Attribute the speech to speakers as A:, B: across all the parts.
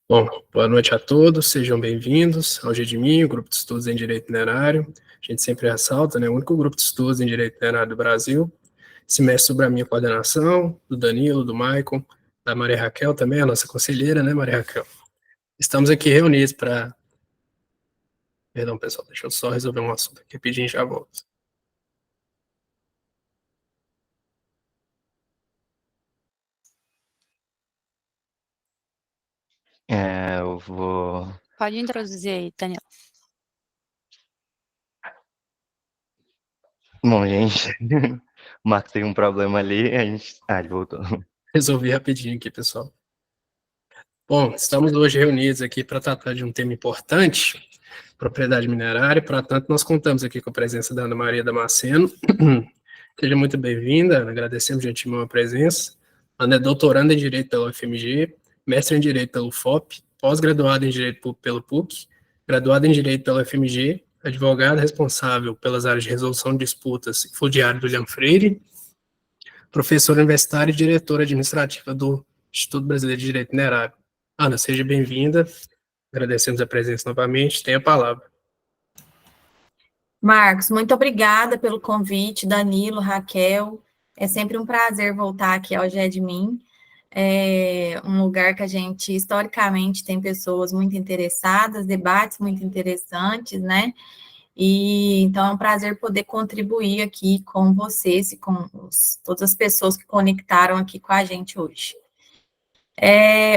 A: Bom, boa noite a todos, sejam bem-vindos ao GEDMIN, o Grupo de Estudos em Direito Minerário. A gente sempre ressalta, né, o único grupo de estudos em Direito Minerário do Brasil. Esse mestre sobre a minha coordenação, do Danilo, do Maicon, da Maria Raquel também, a nossa conselheira, né, Maria Raquel? Estamos aqui reunidos para... Perdão, pessoal, deixa eu só resolver um assunto aqui, rapidinho, já volto.
B: Eu vou...
C: Pode introduzir aí, Daniel.
B: Bom, gente, o Marcos teve um problema ali, ele voltou.
A: Resolvi rapidinho aqui, pessoal. Bom, estamos hoje reunidos aqui para tratar de um tema importante, propriedade minerária. Para tanto, nós contamos aqui com a presença da Ana Maria Damasceno. Seja muito bem-vinda, agradecemos de antemão a presença. Ana é doutoranda em Direito pela UFMG, mestre em Direito pelo UFOP, pós-graduada em Direito pelo PUC, graduada em Direito pela UFMG, advogada responsável pelas áreas de resolução de disputas e fundiário do William Freire, professora universitária e diretora administrativa do Instituto Brasileiro de Direito Minerário. Ana, seja bem-vinda. Agradecemos a presença novamente. Tenha a palavra.
D: Marcos, muito obrigada pelo convite, Danilo, Raquel. É sempre um prazer voltar aqui ao GEDMIN. É um lugar que a gente, historicamente, tem pessoas muito interessadas, debates muito interessantes, né? E então é um prazer poder contribuir aqui com vocês e com todas as pessoas que conectaram aqui com a gente hoje.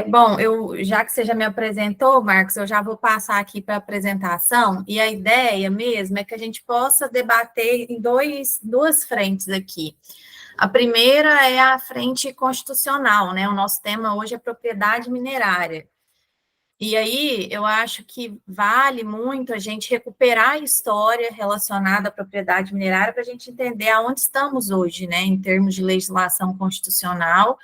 D: Bom, já que você já me apresentou, Marcos, eu já vou passar aqui para a apresentação, e a ideia mesmo é que a gente possa debater em duas frentes aqui. A primeira é a frente constitucional, né? O nosso tema hoje é propriedade minerária. E aí, eu acho que vale muito a gente recuperar a história relacionada à propriedade minerária para a gente entender aonde estamos hoje, né, em termos de legislação constitucional.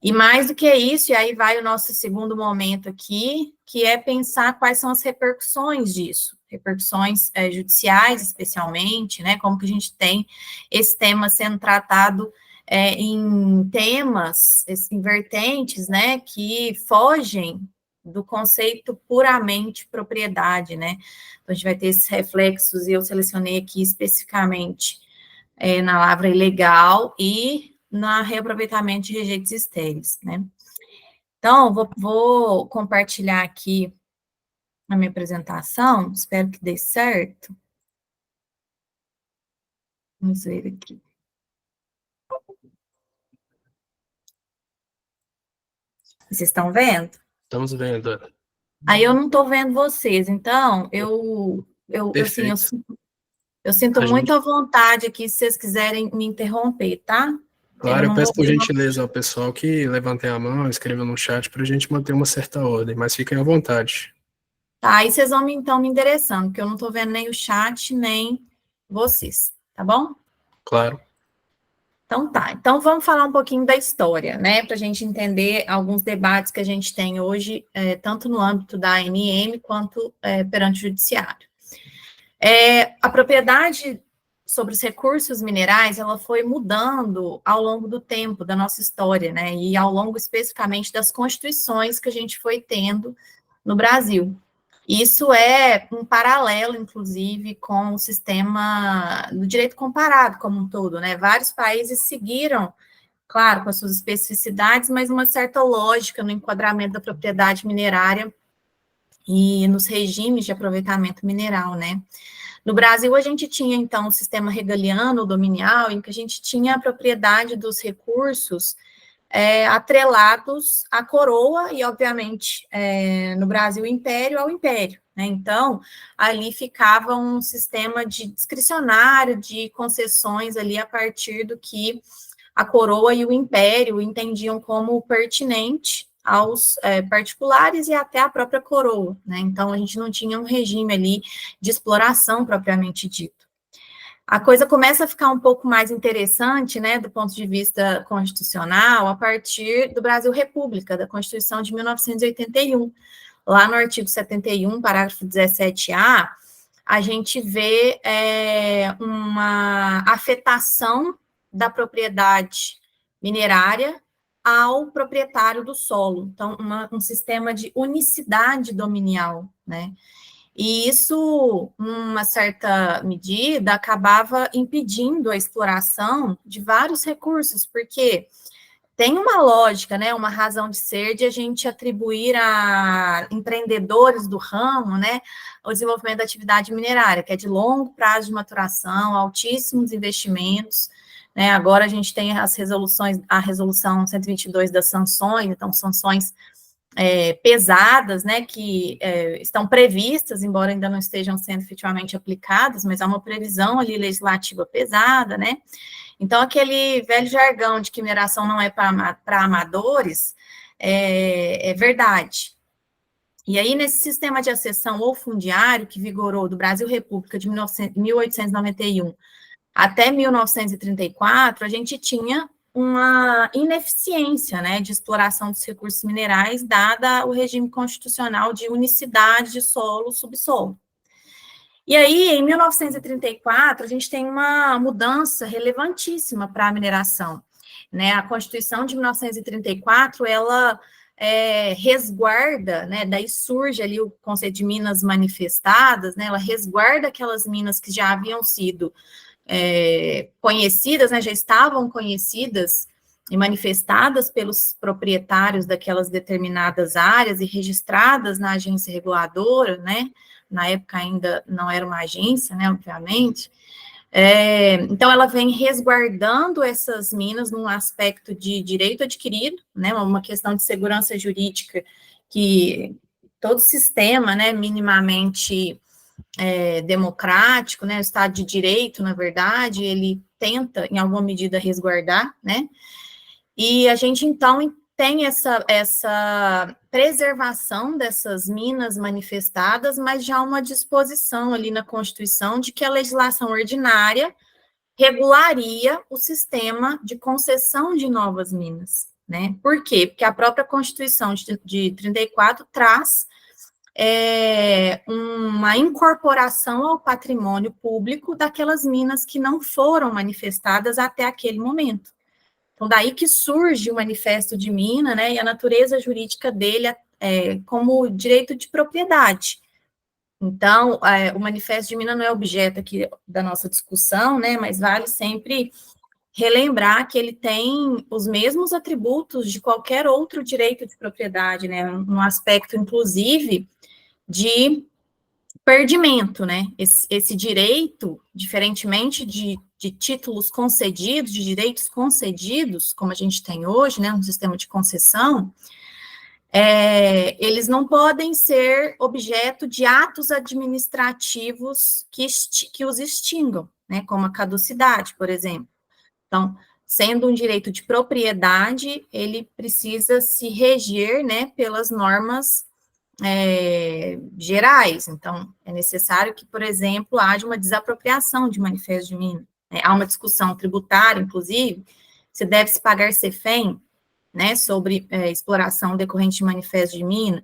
D: E mais do que isso, e aí vai o nosso segundo momento aqui, que é pensar quais são as repercussões disso, repercussões judiciais, especialmente, né, como que a gente tem esse tema sendo tratado em temas, em vertentes, né, que fogem do conceito puramente propriedade, né, então a gente vai ter esses reflexos, e eu selecionei aqui especificamente na lavra ilegal e no reaproveitamento de rejeitos estéreis, né? Então, vou compartilhar aqui a minha apresentação, espero que dê certo. Vamos ver aqui. Vocês estão vendo?
A: Estamos vendo.
D: Aí eu não estou vendo vocês, então eu sinto muito à vontade aqui, se vocês quiserem me interromper, tá?
A: Claro, eu peço por gentileza ao pessoal que levantem a mão, escrevam no chat para a gente manter uma certa ordem, mas fiquem à vontade.
D: Tá, aí vocês vão então me endereçando, porque eu não estou vendo nem o chat, nem vocês, tá bom?
A: Claro.
D: Então tá, então vamos falar um pouquinho da história, né, para a gente entender alguns debates que a gente tem hoje, tanto no âmbito da ANM quanto perante o judiciário. A propriedade sobre os recursos minerais, ela foi mudando ao longo do tempo da nossa história, né, e ao longo especificamente das constituições que a gente foi tendo no Brasil. Isso é um paralelo, inclusive, com o sistema do direito comparado como um todo, né? Vários países seguiram, claro, com as suas especificidades, mas uma certa lógica no enquadramento da propriedade minerária e nos regimes de aproveitamento mineral, né? No Brasil, a gente tinha, então, o sistema regaliano, dominial, em que a gente tinha a propriedade dos recursos atrelados à coroa e, obviamente, no Brasil, império ao império, né? Então, ali ficava um sistema de discricionário de concessões ali a partir do que a coroa e o império entendiam como pertinente aos particulares e até a própria coroa, né? Então, a gente não tinha um regime ali de exploração propriamente dito. A coisa começa a ficar um pouco mais interessante, né, do ponto de vista constitucional, a partir do Brasil República, da Constituição de 1981. Lá no artigo 71, parágrafo 17A, a gente vê uma afetação da propriedade minerária ao proprietário do solo. Então, um sistema de unicidade dominial, né? E isso, numa certa medida, acabava impedindo a exploração de vários recursos, porque tem uma lógica, né, uma razão de ser de a gente atribuir a empreendedores do ramo, né, o desenvolvimento da atividade minerária, que é de longo prazo de maturação, altíssimos investimentos, né, agora a gente tem a resolução 122 das sanções, então sanções pesadas, né, que estão previstas, embora ainda não estejam sendo efetivamente aplicadas, mas há uma previsão ali legislativa pesada, né. Então, aquele velho jargão de que mineração não é para amadores é verdade. E aí, nesse sistema de acessão ou fundiário que vigorou do Brasil República de 1891 até 1934, a gente tinha uma ineficiência, né, de exploração dos recursos minerais, dada o regime constitucional de unicidade de solo, subsolo. E aí, em 1934, a gente tem uma mudança relevantíssima para a mineração, né? A Constituição de 1934, ela resguarda, né? Daí surge ali o conceito de minas manifestadas, né? Ela resguarda aquelas minas que já haviam sido conhecidas, né? Já estavam conhecidas e manifestadas pelos proprietários daquelas determinadas áreas e registradas na agência reguladora, né? Na época ainda não era uma agência, né, obviamente. Então, ela vem resguardando essas minas num aspecto de direito adquirido, né, uma questão de segurança jurídica que todo sistema, né, minimamente democrático, né, o Estado de Direito, na verdade, ele tenta, em alguma medida, resguardar, né, e a gente, então, tem essa preservação dessas minas manifestadas, mas já uma disposição ali na Constituição de que a legislação ordinária regularia o sistema de concessão de novas minas, né? Por quê? Porque a própria Constituição de 34 traz uma incorporação ao patrimônio público daquelas minas que não foram manifestadas até aquele momento. Então, daí que surge o Manifesto de Mina, né, e a natureza jurídica dele como direito de propriedade. Então, o Manifesto de Mina não é objeto aqui da nossa discussão, né, mas vale sempre relembrar que ele tem os mesmos atributos de qualquer outro direito de propriedade, né, um aspecto, inclusive, de perdimento, né, esse direito, diferentemente de títulos concedidos, de direitos concedidos, como a gente tem hoje, né, um sistema de concessão, eles não podem ser objeto de atos administrativos que os extingam, né, como a caducidade, por exemplo. Então, sendo um direito de propriedade, ele precisa se reger, né, pelas normas gerais. Então, é necessário que, por exemplo, haja uma desapropriação de manifesto de mina. Há uma discussão tributária, inclusive, se deve se pagar CEFEM, né, sobre exploração decorrente de manifesto de mina.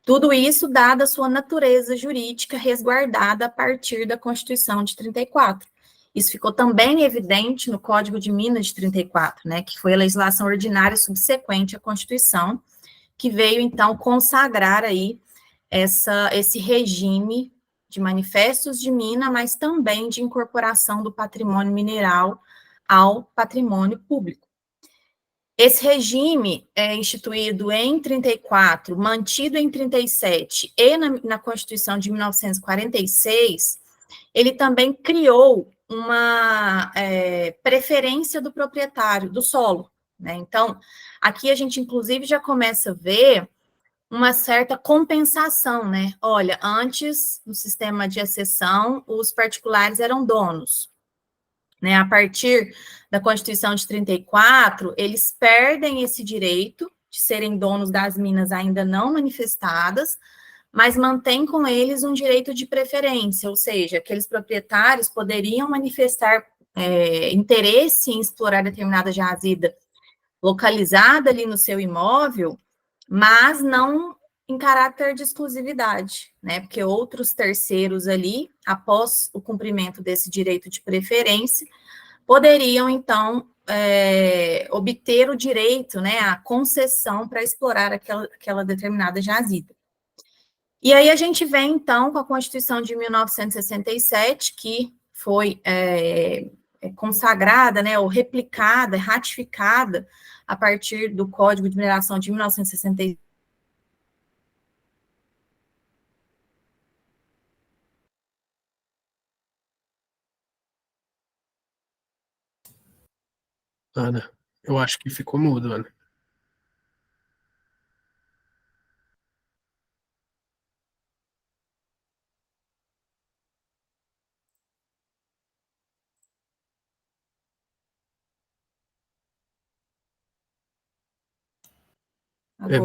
D: Tudo isso dada a sua natureza jurídica resguardada a partir da Constituição de 34. Isso ficou também evidente no Código de Minas de 34, né, que foi a legislação ordinária subsequente à Constituição, que veio, então, consagrar aí esse regime de manifestos de mina, mas também de incorporação do patrimônio mineral ao patrimônio público. Esse regime é instituído em 34, mantido em 37 e na Constituição de 1946, ele também criou uma preferência do proprietário do solo, né? Então, aqui a gente, inclusive, já começa a ver uma certa compensação, né? Olha, antes, no sistema de acessão, os particulares eram donos, né? A partir da Constituição de 34, eles perdem esse direito de serem donos das minas ainda não manifestadas, mas mantém com eles um direito de preferência, ou seja, aqueles proprietários poderiam manifestar interesse em explorar determinada jazida localizada ali no seu imóvel, mas não em caráter de exclusividade, né? Porque outros terceiros ali, após o cumprimento desse direito de preferência, poderiam, então, obter o direito, né, a concessão para explorar aquela determinada jazida. E aí a gente vem, então, com a Constituição de 1967, que foi consagrada, né, ou replicada, ratificada a partir do Código de Mineração de 1967.
A: Ana, eu acho que ficou mudo, Ana.
D: Agora,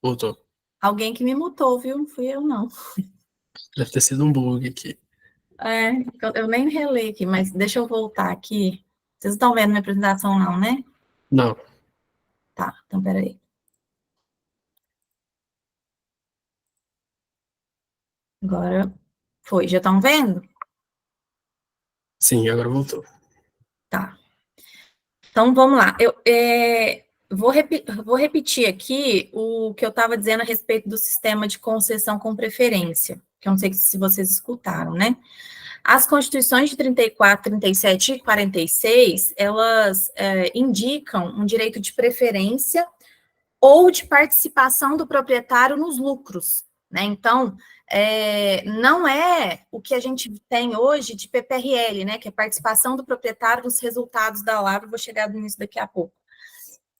A: Voltou.
D: alguém que me mutou, viu? Não fui eu, não.
A: Deve ter sido um bug aqui.
D: Eu nem relei aqui, mas deixa eu voltar aqui. Vocês estão vendo minha apresentação, não, né?
A: Não,
D: Tá, então peraí. Agora foi. Já estão vendo?
A: sim, agora voltou.
D: Tá. Então, vamos lá. Eu vou repetir aqui o que eu estava dizendo a respeito do sistema de concessão com preferência, que eu não sei se vocês escutaram, né? As constituições de 34, 37 e 46, elas indicam um direito de preferência ou de participação do proprietário nos lucros, né? Então, não é o que a gente tem hoje de PPRL, né? Que é participação do proprietário nos resultados da lavra, vou chegar nisso daqui a pouco.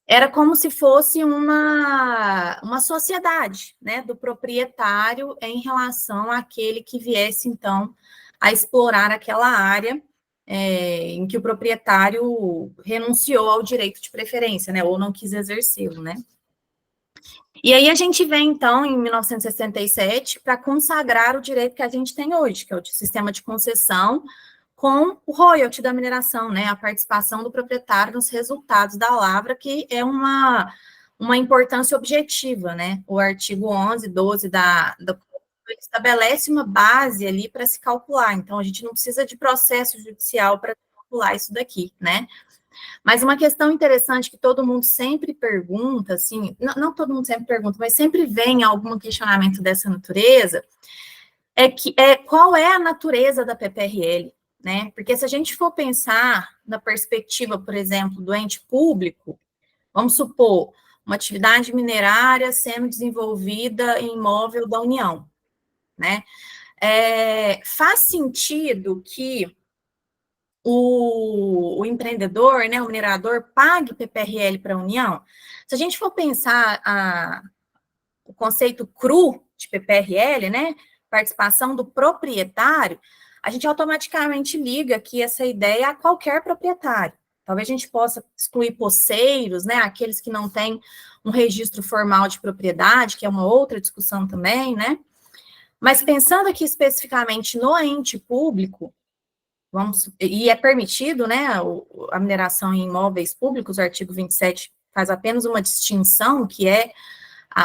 D: Era como se fosse uma sociedade, né? Do proprietário em relação àquele que viesse, então, a explorar aquela área em que o proprietário renunciou ao direito de preferência, né? Ou não quis exercê-lo, né? E aí a gente vem, então, em 1967, para consagrar o direito que a gente tem hoje, que é o sistema de concessão, com o royalty da mineração, né, a participação do proprietário nos resultados da lavra, que é uma importância objetiva, né? O artigo 11, 12 da estabelece uma base ali para se calcular, então a gente não precisa de processo judicial para calcular isso daqui, né? Mas uma questão interessante que todo mundo sempre pergunta, assim, não todo mundo sempre pergunta, mas sempre vem algum questionamento dessa natureza, qual é a natureza da PPRL, né? Porque se a gente for pensar na perspectiva, por exemplo, do ente público, vamos supor, uma atividade minerária sendo desenvolvida em imóvel da União, né? Faz sentido que o empreendedor, né, o minerador, pague PPRL para a União? Se a gente for pensar o conceito cru de PPRL, né, participação do proprietário, a gente automaticamente liga aqui essa ideia a qualquer proprietário. Talvez a gente possa excluir posseiros, né, aqueles que não têm um registro formal de propriedade, que é uma outra discussão também, né? Mas pensando aqui especificamente no ente público, e é permitido, né, a mineração em imóveis públicos, o artigo 27 faz apenas uma distinção, que é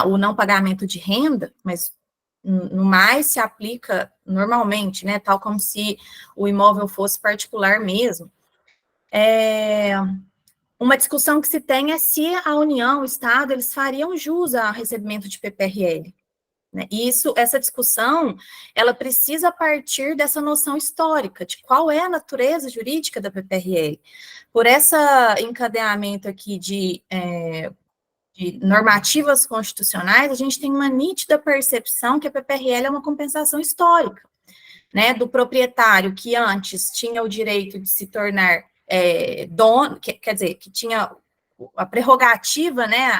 D: o não pagamento de renda, mas no mais se aplica normalmente, né, tal como se o imóvel fosse particular mesmo. Uma discussão que se tem é se a União, o Estado, eles fariam jus ao recebimento de PPRL. Né? E essa discussão, ela precisa partir dessa noção histórica, de qual é a natureza jurídica da PPRL. Por esse encadeamento aqui de normativas constitucionais, a gente tem uma nítida percepção que a PPRL é uma compensação histórica, né, do proprietário que antes tinha o direito de se tornar dono, quer dizer, que tinha a prerrogativa, né,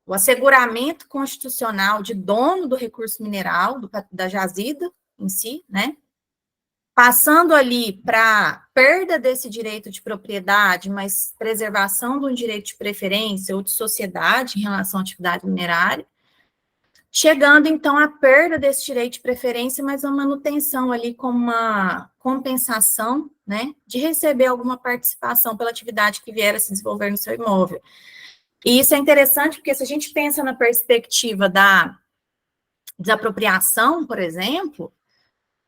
D: o asseguramento constitucional de dono do recurso mineral, da jazida em si, né, passando ali para perda desse direito de propriedade, mas preservação de um direito de preferência ou de sociedade em relação à atividade minerária, chegando, então, à perda desse direito de preferência, mas a manutenção ali como uma compensação, né, de receber alguma participação pela atividade que vier a se desenvolver no seu imóvel. E isso é interessante, porque se a gente pensa na perspectiva da desapropriação, por exemplo,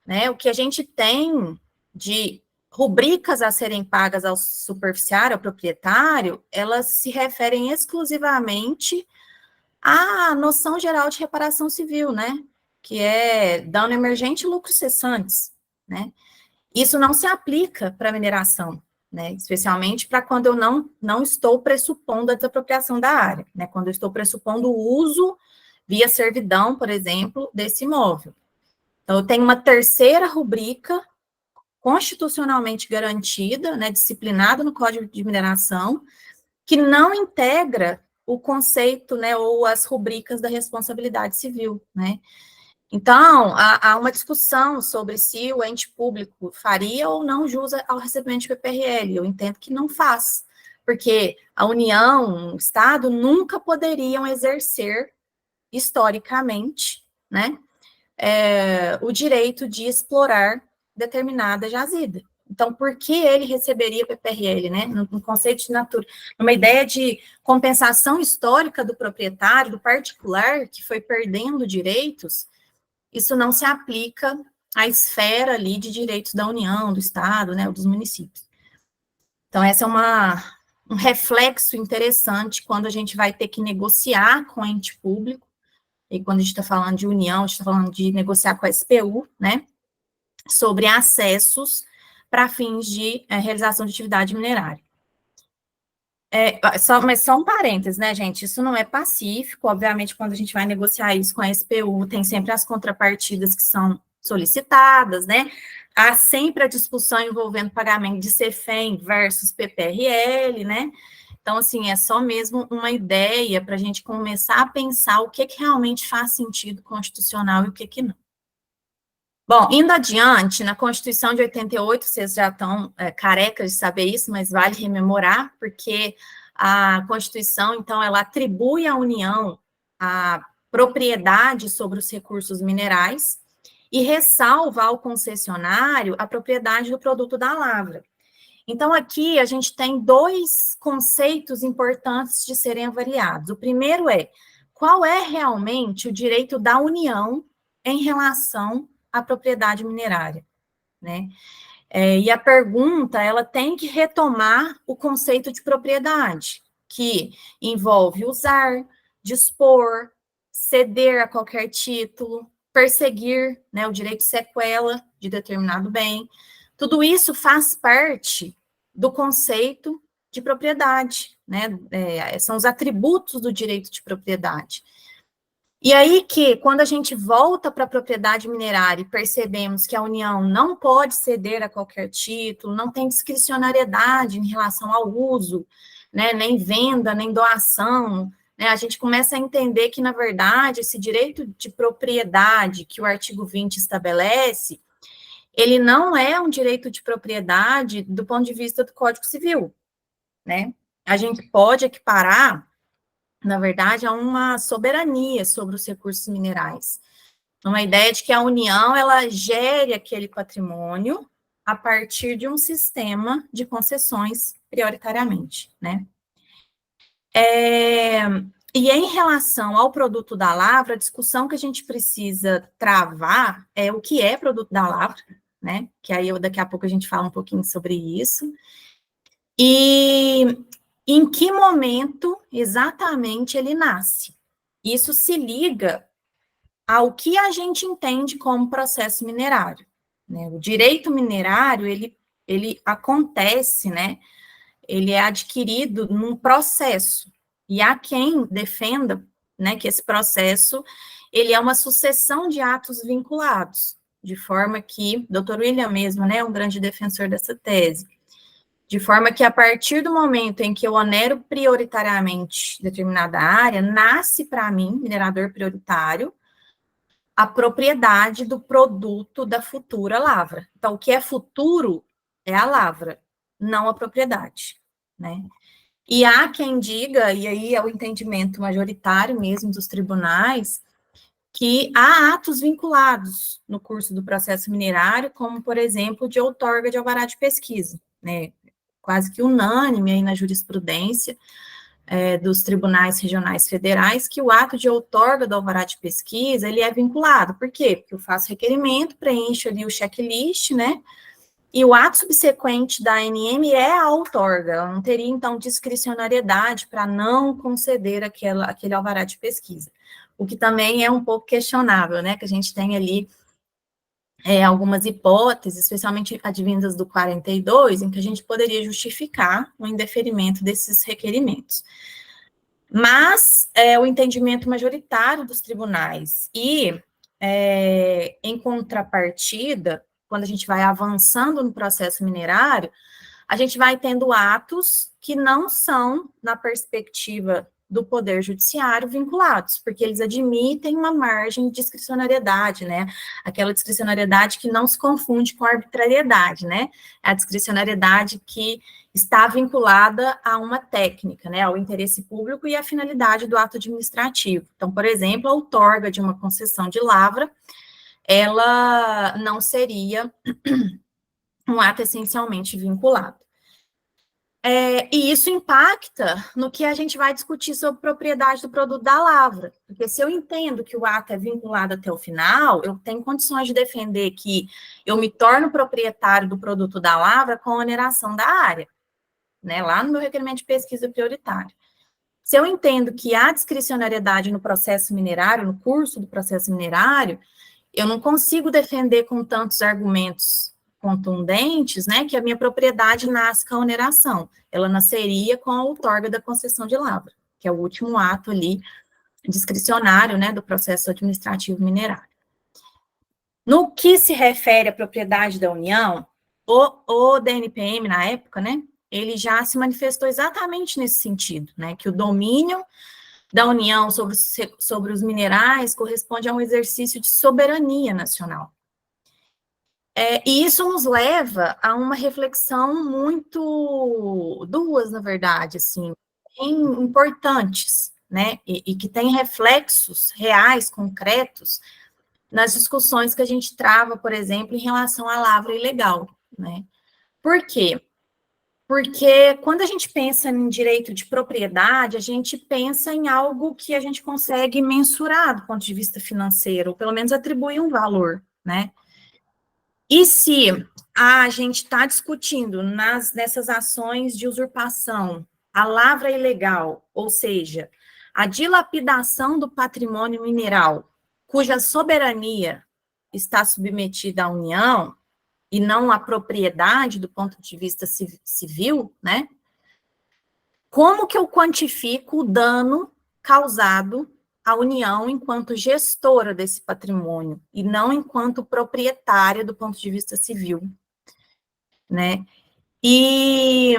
D: né, o que a gente tem de rubricas a serem pagas ao superficiário, ao proprietário, elas se referem exclusivamente à noção geral de reparação civil, né? Que é dano emergente e lucros cessantes, né? Isso não se aplica para mineração, né? Especialmente para quando eu não estou pressupondo a desapropriação da área, né? Quando eu estou pressupondo o uso via servidão, por exemplo, desse imóvel. Então, eu tenho uma terceira rubrica constitucionalmente garantida, né, disciplinada no Código de Mineração, que não integra o conceito, né, ou as rubricas da responsabilidade civil, né. Então, há uma discussão sobre se o ente público faria ou não jus ao recebimento de PPRL. Eu entendo que não faz, porque a União, o Estado, nunca poderiam exercer, historicamente, né, o direito de explorar determinada jazida. Então, por que ele receberia PPRL, né? No conceito de natura, numa ideia de compensação histórica do proprietário, do particular, que foi perdendo direitos, isso não se aplica à esfera ali de direitos da União, do Estado, né, ou dos municípios. Então, essa é um reflexo interessante quando a gente vai ter que negociar com o ente público, e quando a gente está falando de união, a gente está falando de negociar com a SPU, né, sobre acessos para fins de realização de atividade minerária. Mas só um parênteses, né, gente? Isso não é pacífico. Obviamente, quando a gente vai negociar isso com a SPU, tem sempre as contrapartidas que são solicitadas, né? Há sempre a discussão envolvendo pagamento de CEFEM versus PPRL, né? Então, assim, é só mesmo uma ideia para a gente começar a pensar o que realmente faz sentido constitucional e o que não. Bom, indo adiante, na Constituição de 88, vocês já estão carecas de saber isso, mas vale rememorar, porque a Constituição, então, ela atribui à União a propriedade sobre os recursos minerais e ressalva ao concessionário a propriedade do produto da lavra. Então, aqui a gente tem dois conceitos importantes de serem avaliados. O primeiro é, qual é realmente o direito da União em relação à propriedade minerária, né? E a pergunta, ela tem que retomar o conceito de propriedade, que envolve usar, dispor, ceder a qualquer título, perseguir, né, o direito de sequela de determinado bem. Tudo isso faz parte do conceito de propriedade, né? São os atributos do direito de propriedade. E aí que, quando a gente volta para a propriedade minerária e percebemos que a União não pode ceder a qualquer título, não tem discricionariedade em relação ao uso, né, nem venda, nem doação, né, a gente começa a entender que, na verdade, esse direito de propriedade que o artigo 20 estabelece, ele não é um direito de propriedade do ponto de vista do Código Civil, né? A gente pode equiparar, na verdade, a uma soberania sobre os recursos minerais. Uma ideia de que a União, ela gere aquele patrimônio a partir de um sistema de concessões, prioritariamente, né? E em relação ao produto da lavra, a discussão que a gente precisa travar é o que é produto da lavra, né? Que aí daqui a pouco a gente fala um pouquinho sobre isso. E em que momento exatamente ele nasce? Isso se liga ao que a gente entende como processo minerário, né? O direito minerário, ele acontece, né? Ele é adquirido num processo, e há quem defenda, né, que esse processo, ele é uma sucessão de atos vinculados, de forma que, Dr. William mesmo, né, é um grande defensor dessa tese, de forma que a partir do momento em que eu onero prioritariamente determinada área, nasce para mim, minerador prioritário, a propriedade do produto da futura lavra. Então, o que é futuro é a lavra, não a propriedade, né? E há quem diga, e aí é o entendimento majoritário mesmo dos tribunais, que há atos vinculados no curso do processo minerário, como, por exemplo, de outorga de alvará de pesquisa, né? Quase que unânime aí na jurisprudência dos tribunais regionais federais, que o ato de outorga do alvará de pesquisa, ele é vinculado. Por quê? Porque eu faço requerimento, preencho ali o checklist, né? E o ato subsequente da ANM é a outorga, ela não teria, então, discricionariedade para não conceder aquele alvará de pesquisa. O que também é um pouco questionável, né, que a gente tem ali algumas hipóteses, especialmente advindas do 42, em que a gente poderia justificar o indeferimento desses requerimentos. Mas o entendimento majoritário dos tribunais e, em contrapartida, quando a gente vai avançando no processo minerário, a gente vai tendo atos que não são, na perspectiva do Poder Judiciário, vinculados, porque eles admitem uma margem de discricionariedade, né? Aquela discricionariedade que não se confunde com a arbitrariedade, né? A discricionariedade que está vinculada a uma técnica, né? Ao interesse público e à finalidade do ato administrativo. Então, por exemplo, a outorga de uma concessão de lavra, ela não seria um ato essencialmente vinculado. E isso impacta no que a gente vai discutir sobre propriedade do produto da lavra, porque se eu entendo que o ato é vinculado até o final, eu tenho condições de defender que eu me torno proprietário do produto da lavra com oneração da área, né, lá no meu requerimento de pesquisa prioritário. Se eu entendo que há discricionariedade no processo minerário, no curso do processo minerário, eu não consigo defender com tantos argumentos contundentes, né, que a minha propriedade nasce com a oneração. Ela nasceria com a outorga da concessão de lavra, que é o último ato ali discricionário, né, do processo administrativo minerário. No que se refere à propriedade da União, o DNPM, na época, né, ele já se manifestou exatamente nesse sentido, né, que o domínio da União sobre os minerais corresponde a um exercício de soberania nacional. E isso nos leva a uma reflexão duas, na verdade, assim, bem importantes, né, e que tem reflexos reais, concretos, nas discussões que a gente trava, por exemplo, em relação à lavra ilegal, né. Por quê? Porque quando a gente pensa em direito de propriedade, a gente pensa em algo que a gente consegue mensurar do ponto de vista financeiro, ou pelo menos atribuir um valor, né. E se a gente está discutindo nessas ações de usurpação, a lavra ilegal, ou seja, a dilapidação do patrimônio mineral, cuja soberania está submetida à União, e não à propriedade do ponto de vista civil, né? Como que eu quantifico o dano causado à União enquanto gestora desse patrimônio, e não enquanto proprietária do ponto de vista civil, né? E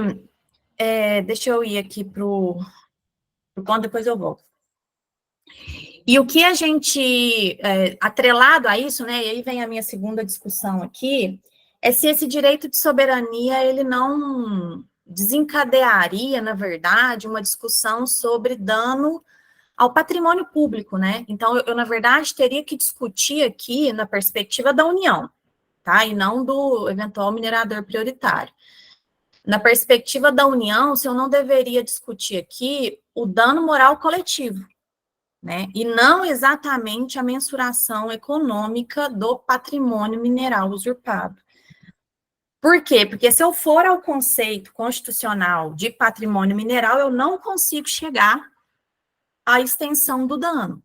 D: deixa eu ir aqui para o ponto, depois eu volto. E o que a gente, atrelado a isso, né, e aí vem a minha segunda discussão aqui, é se esse direito de soberania, ele não desencadearia, na verdade, uma discussão sobre dano ao patrimônio público, né? Então, eu, na verdade, teria que discutir aqui na perspectiva da União, tá? E não do eventual minerador prioritário. Na perspectiva da União, se eu não deveria discutir aqui o dano moral coletivo, né? E não exatamente a mensuração econômica do patrimônio mineral usurpado. Por quê? Porque se eu for ao conceito constitucional de patrimônio mineral, eu não consigo chegar à extensão do dano,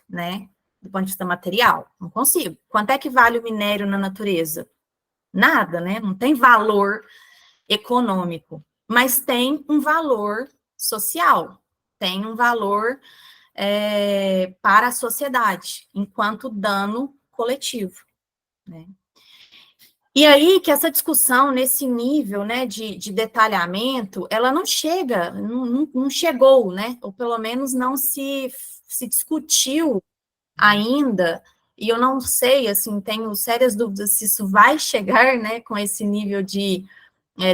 D: né? Do ponto de vista material, não consigo. Quanto é que vale o minério na natureza? Nada, né? Não tem valor econômico, mas tem um valor social, tem um valor para a sociedade, enquanto dano coletivo, né? E aí que essa discussão nesse nível, né, de detalhamento, ela não chega, não chegou, né, ou pelo menos não se discutiu ainda, e eu não sei, assim, tenho sérias dúvidas se isso vai chegar, né, com esse nível de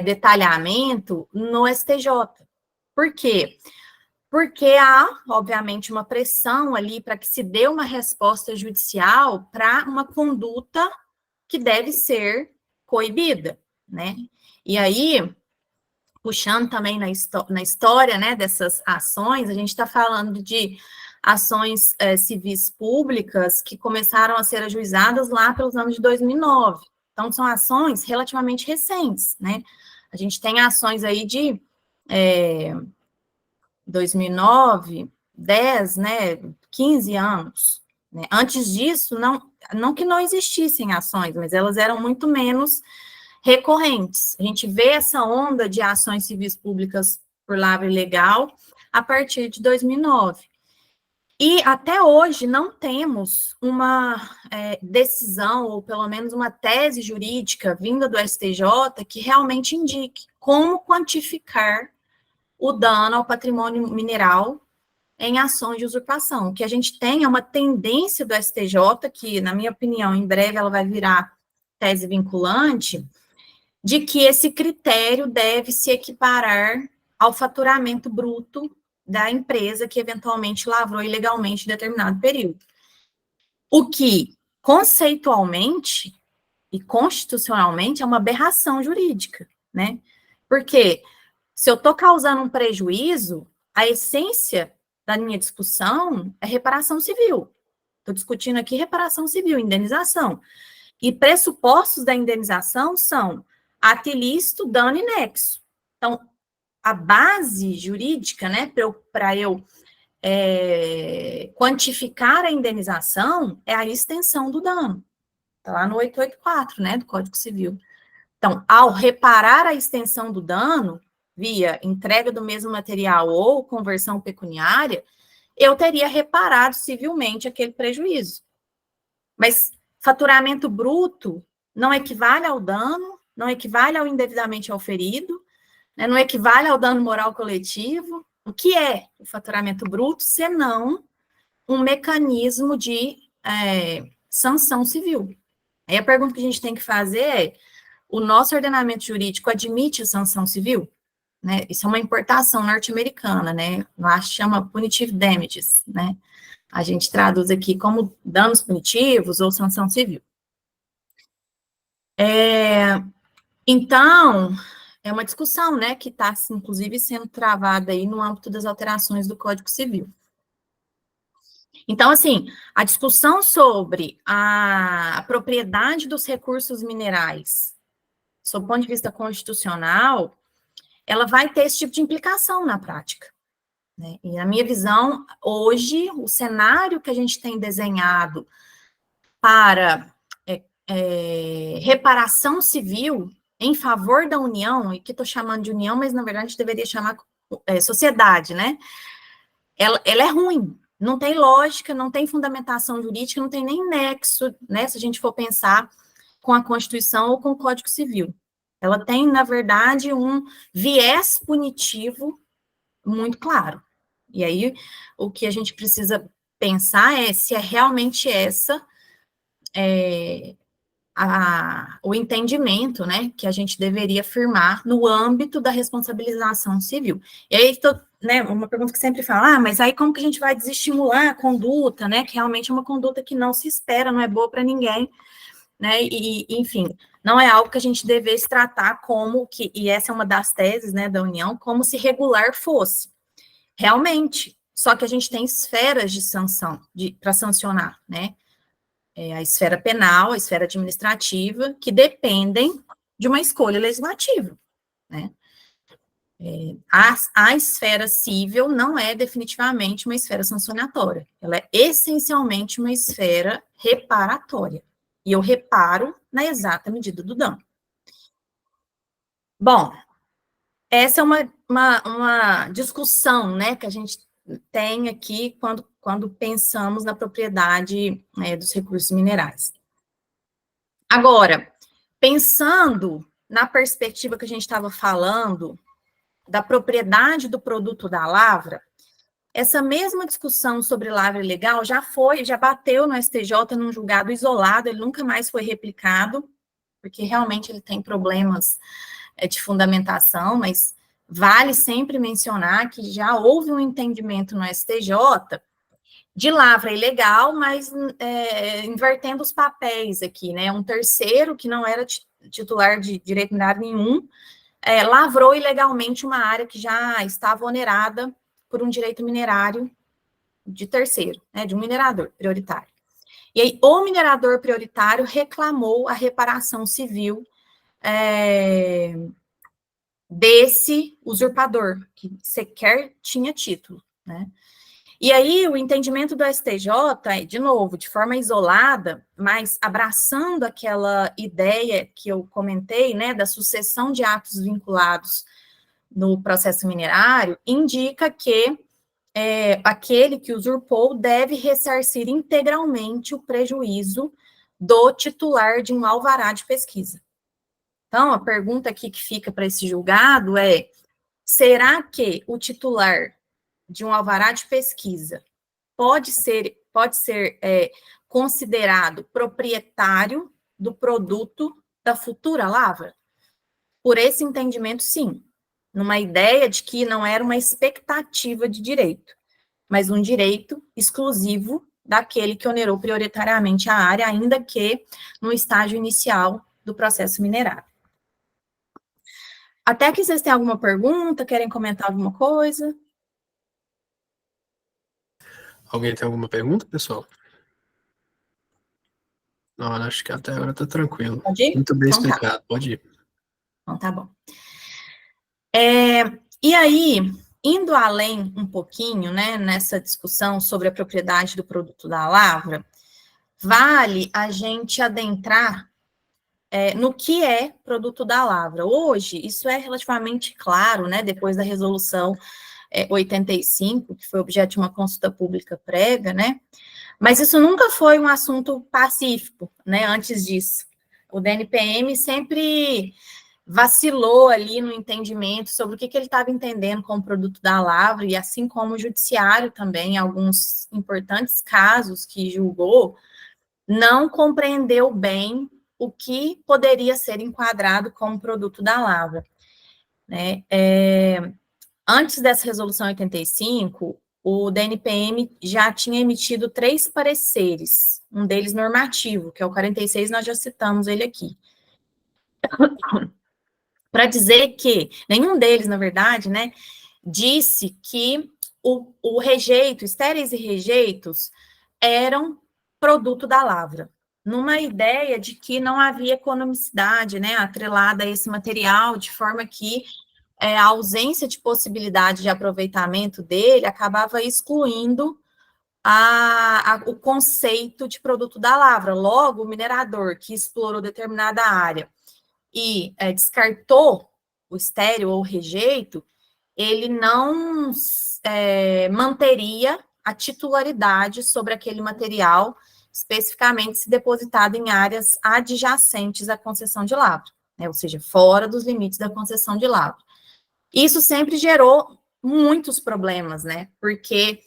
D: detalhamento no STJ. Por quê? Porque há, obviamente, uma pressão ali para que se dê uma resposta judicial para uma conduta que deve ser coibida, né? E aí, puxando também na história, né, dessas ações, a gente está falando de ações civis públicas que começaram a ser ajuizadas lá pelos anos de 2009. Então, são ações relativamente recentes, né? A gente tem ações aí de 2009, 10, né, 15 anos. Né? Antes disso, não que não existissem ações, mas elas eram muito menos recorrentes. A gente vê essa onda de ações civis públicas por lavra ilegal a partir de 2009. E até hoje não temos uma decisão, ou pelo menos uma tese jurídica vinda do STJ que realmente indique como quantificar o dano ao patrimônio mineral em ações de usurpação. O que a gente tem é uma tendência do STJ, que, na minha opinião, em breve ela vai virar tese vinculante, de que esse critério deve se equiparar ao faturamento bruto da empresa que eventualmente lavrou ilegalmente em determinado período. O que, conceitualmente e constitucionalmente, é uma aberração jurídica, né? Porque se eu estou causando um prejuízo, a essência da minha discussão é reparação civil. Estou discutindo aqui reparação civil, indenização. E pressupostos da indenização são ato ilícito, dano e nexo. Então, a base jurídica, né, para eu quantificar a indenização é a extensão do dano. Está lá no 884, né, do Código Civil. Então, ao reparar a extensão do dano, via entrega do mesmo material ou conversão pecuniária, eu teria reparado civilmente aquele prejuízo. Mas faturamento bruto não equivale ao dano, não equivale ao indevidamente auferido, né, não equivale ao dano moral coletivo. O que é o faturamento bruto, senão um mecanismo de sanção civil? Aí a pergunta que a gente tem que fazer é: o nosso ordenamento jurídico admite a sanção civil? Né? Isso é uma importação norte-americana, né? Lá chama punitive damages, né? A gente traduz aqui como danos punitivos ou sanção civil. Então, é uma discussão, né, que está, inclusive, sendo travada aí no âmbito das alterações do Código Civil. Então, assim, a discussão sobre a propriedade dos recursos minerais, sob o ponto de vista constitucional, ela vai ter esse tipo de implicação na prática. Né? E, na minha visão, hoje, o cenário que a gente tem desenhado para reparação civil em favor da União, e que estou chamando de União, mas, na verdade, a gente deveria chamar sociedade, né? Ela é ruim, não tem lógica, não tem fundamentação jurídica, não tem nem nexo, né, se a gente for pensar com a Constituição ou com o Código Civil. Ela tem, na verdade, um viés punitivo muito claro. E aí, o que a gente precisa pensar é se é realmente essa o entendimento, né, que a gente deveria firmar no âmbito da responsabilização civil. E aí, né, uma pergunta que sempre fala, mas aí como que a gente vai desestimular a conduta, né, que realmente é uma conduta que não se espera, não é boa para ninguém, né, e, enfim, não é algo que a gente devesse tratar como que, e essa é uma das teses, né, da União, como se regular fosse. Realmente, só que a gente tem esferas de sanção, para sancionar, né, a esfera penal, a esfera administrativa, que dependem de uma escolha legislativa, né. A esfera civil não é definitivamente uma esfera sancionatória, ela é essencialmente uma esfera reparatória, e eu reparo na exata medida do dano. Bom, essa é uma discussão, né, que a gente tem aqui quando pensamos na propriedade dos recursos minerais. Agora, pensando na perspectiva que a gente estava falando, da propriedade do produto da lavra, essa mesma discussão sobre lavra ilegal já bateu no STJ num julgado isolado, ele nunca mais foi replicado, porque realmente ele tem problemas de fundamentação, mas vale sempre mencionar que já houve um entendimento no STJ de lavra ilegal, mas invertendo os papéis aqui, né? Um terceiro, que não era titular de direito minerário nenhum, lavrou ilegalmente uma área que já estava onerada por um direito minerário de terceiro, né, de um minerador prioritário. E aí, o minerador prioritário reclamou a reparação civil desse usurpador, que sequer tinha título, né? E aí, o entendimento do STJ, de novo, de forma isolada, mas abraçando aquela ideia que eu comentei, né, da sucessão de atos vinculados no processo minerário, indica que aquele que usurpou deve ressarcir integralmente o prejuízo do titular de um alvará de pesquisa. Então, a pergunta aqui que fica para esse julgado é: será que o titular de um alvará de pesquisa pode ser considerado proprietário do produto da futura lavra? Por esse entendimento, sim. Numa ideia de que não era uma expectativa de direito, mas um direito exclusivo daquele que onerou prioritariamente a área, ainda que no estágio inicial do processo minerário. Até aqui vocês têm alguma pergunta, querem comentar alguma coisa?
A: Alguém tem alguma pergunta, pessoal? Não, acho que até agora está tranquilo.
D: Pode ir?
A: Muito bem
D: Então tá.
A: explicado, pode ir.
D: Então tá bom. E aí, indo além um pouquinho, né, nessa discussão sobre a propriedade do produto da lavra, vale a gente adentrar no que é produto da lavra. Hoje, isso é relativamente claro, né, depois da resolução 85, que foi objeto de uma consulta pública prévia, né, mas isso nunca foi um assunto pacífico, né, antes disso. O DNPM sempre vacilou ali no entendimento sobre o que ele estava entendendo como produto da lavra, e assim como o judiciário também, em alguns importantes casos que julgou, não compreendeu bem o que poderia ser enquadrado como produto da lavra, né? Antes dessa resolução 85, o DNPM já tinha emitido 3 pareceres, um deles normativo, que é o 46, nós já citamos ele aqui, para dizer que nenhum deles, na verdade, né, disse que o rejeito, estéreis e rejeitos, eram produto da lavra, numa ideia de que não havia economicidade, né, atrelada a esse material, de forma que a ausência de possibilidade de aproveitamento dele acabava excluindo o conceito de produto da lavra. Logo, o minerador que explorou determinada área e descartou o estéreo ou o rejeito, ele não manteria a titularidade sobre aquele material, especificamente se depositado em áreas adjacentes à concessão de lavra, né, ou seja, fora dos limites da concessão de lavra. Isso sempre gerou muitos problemas, né, porque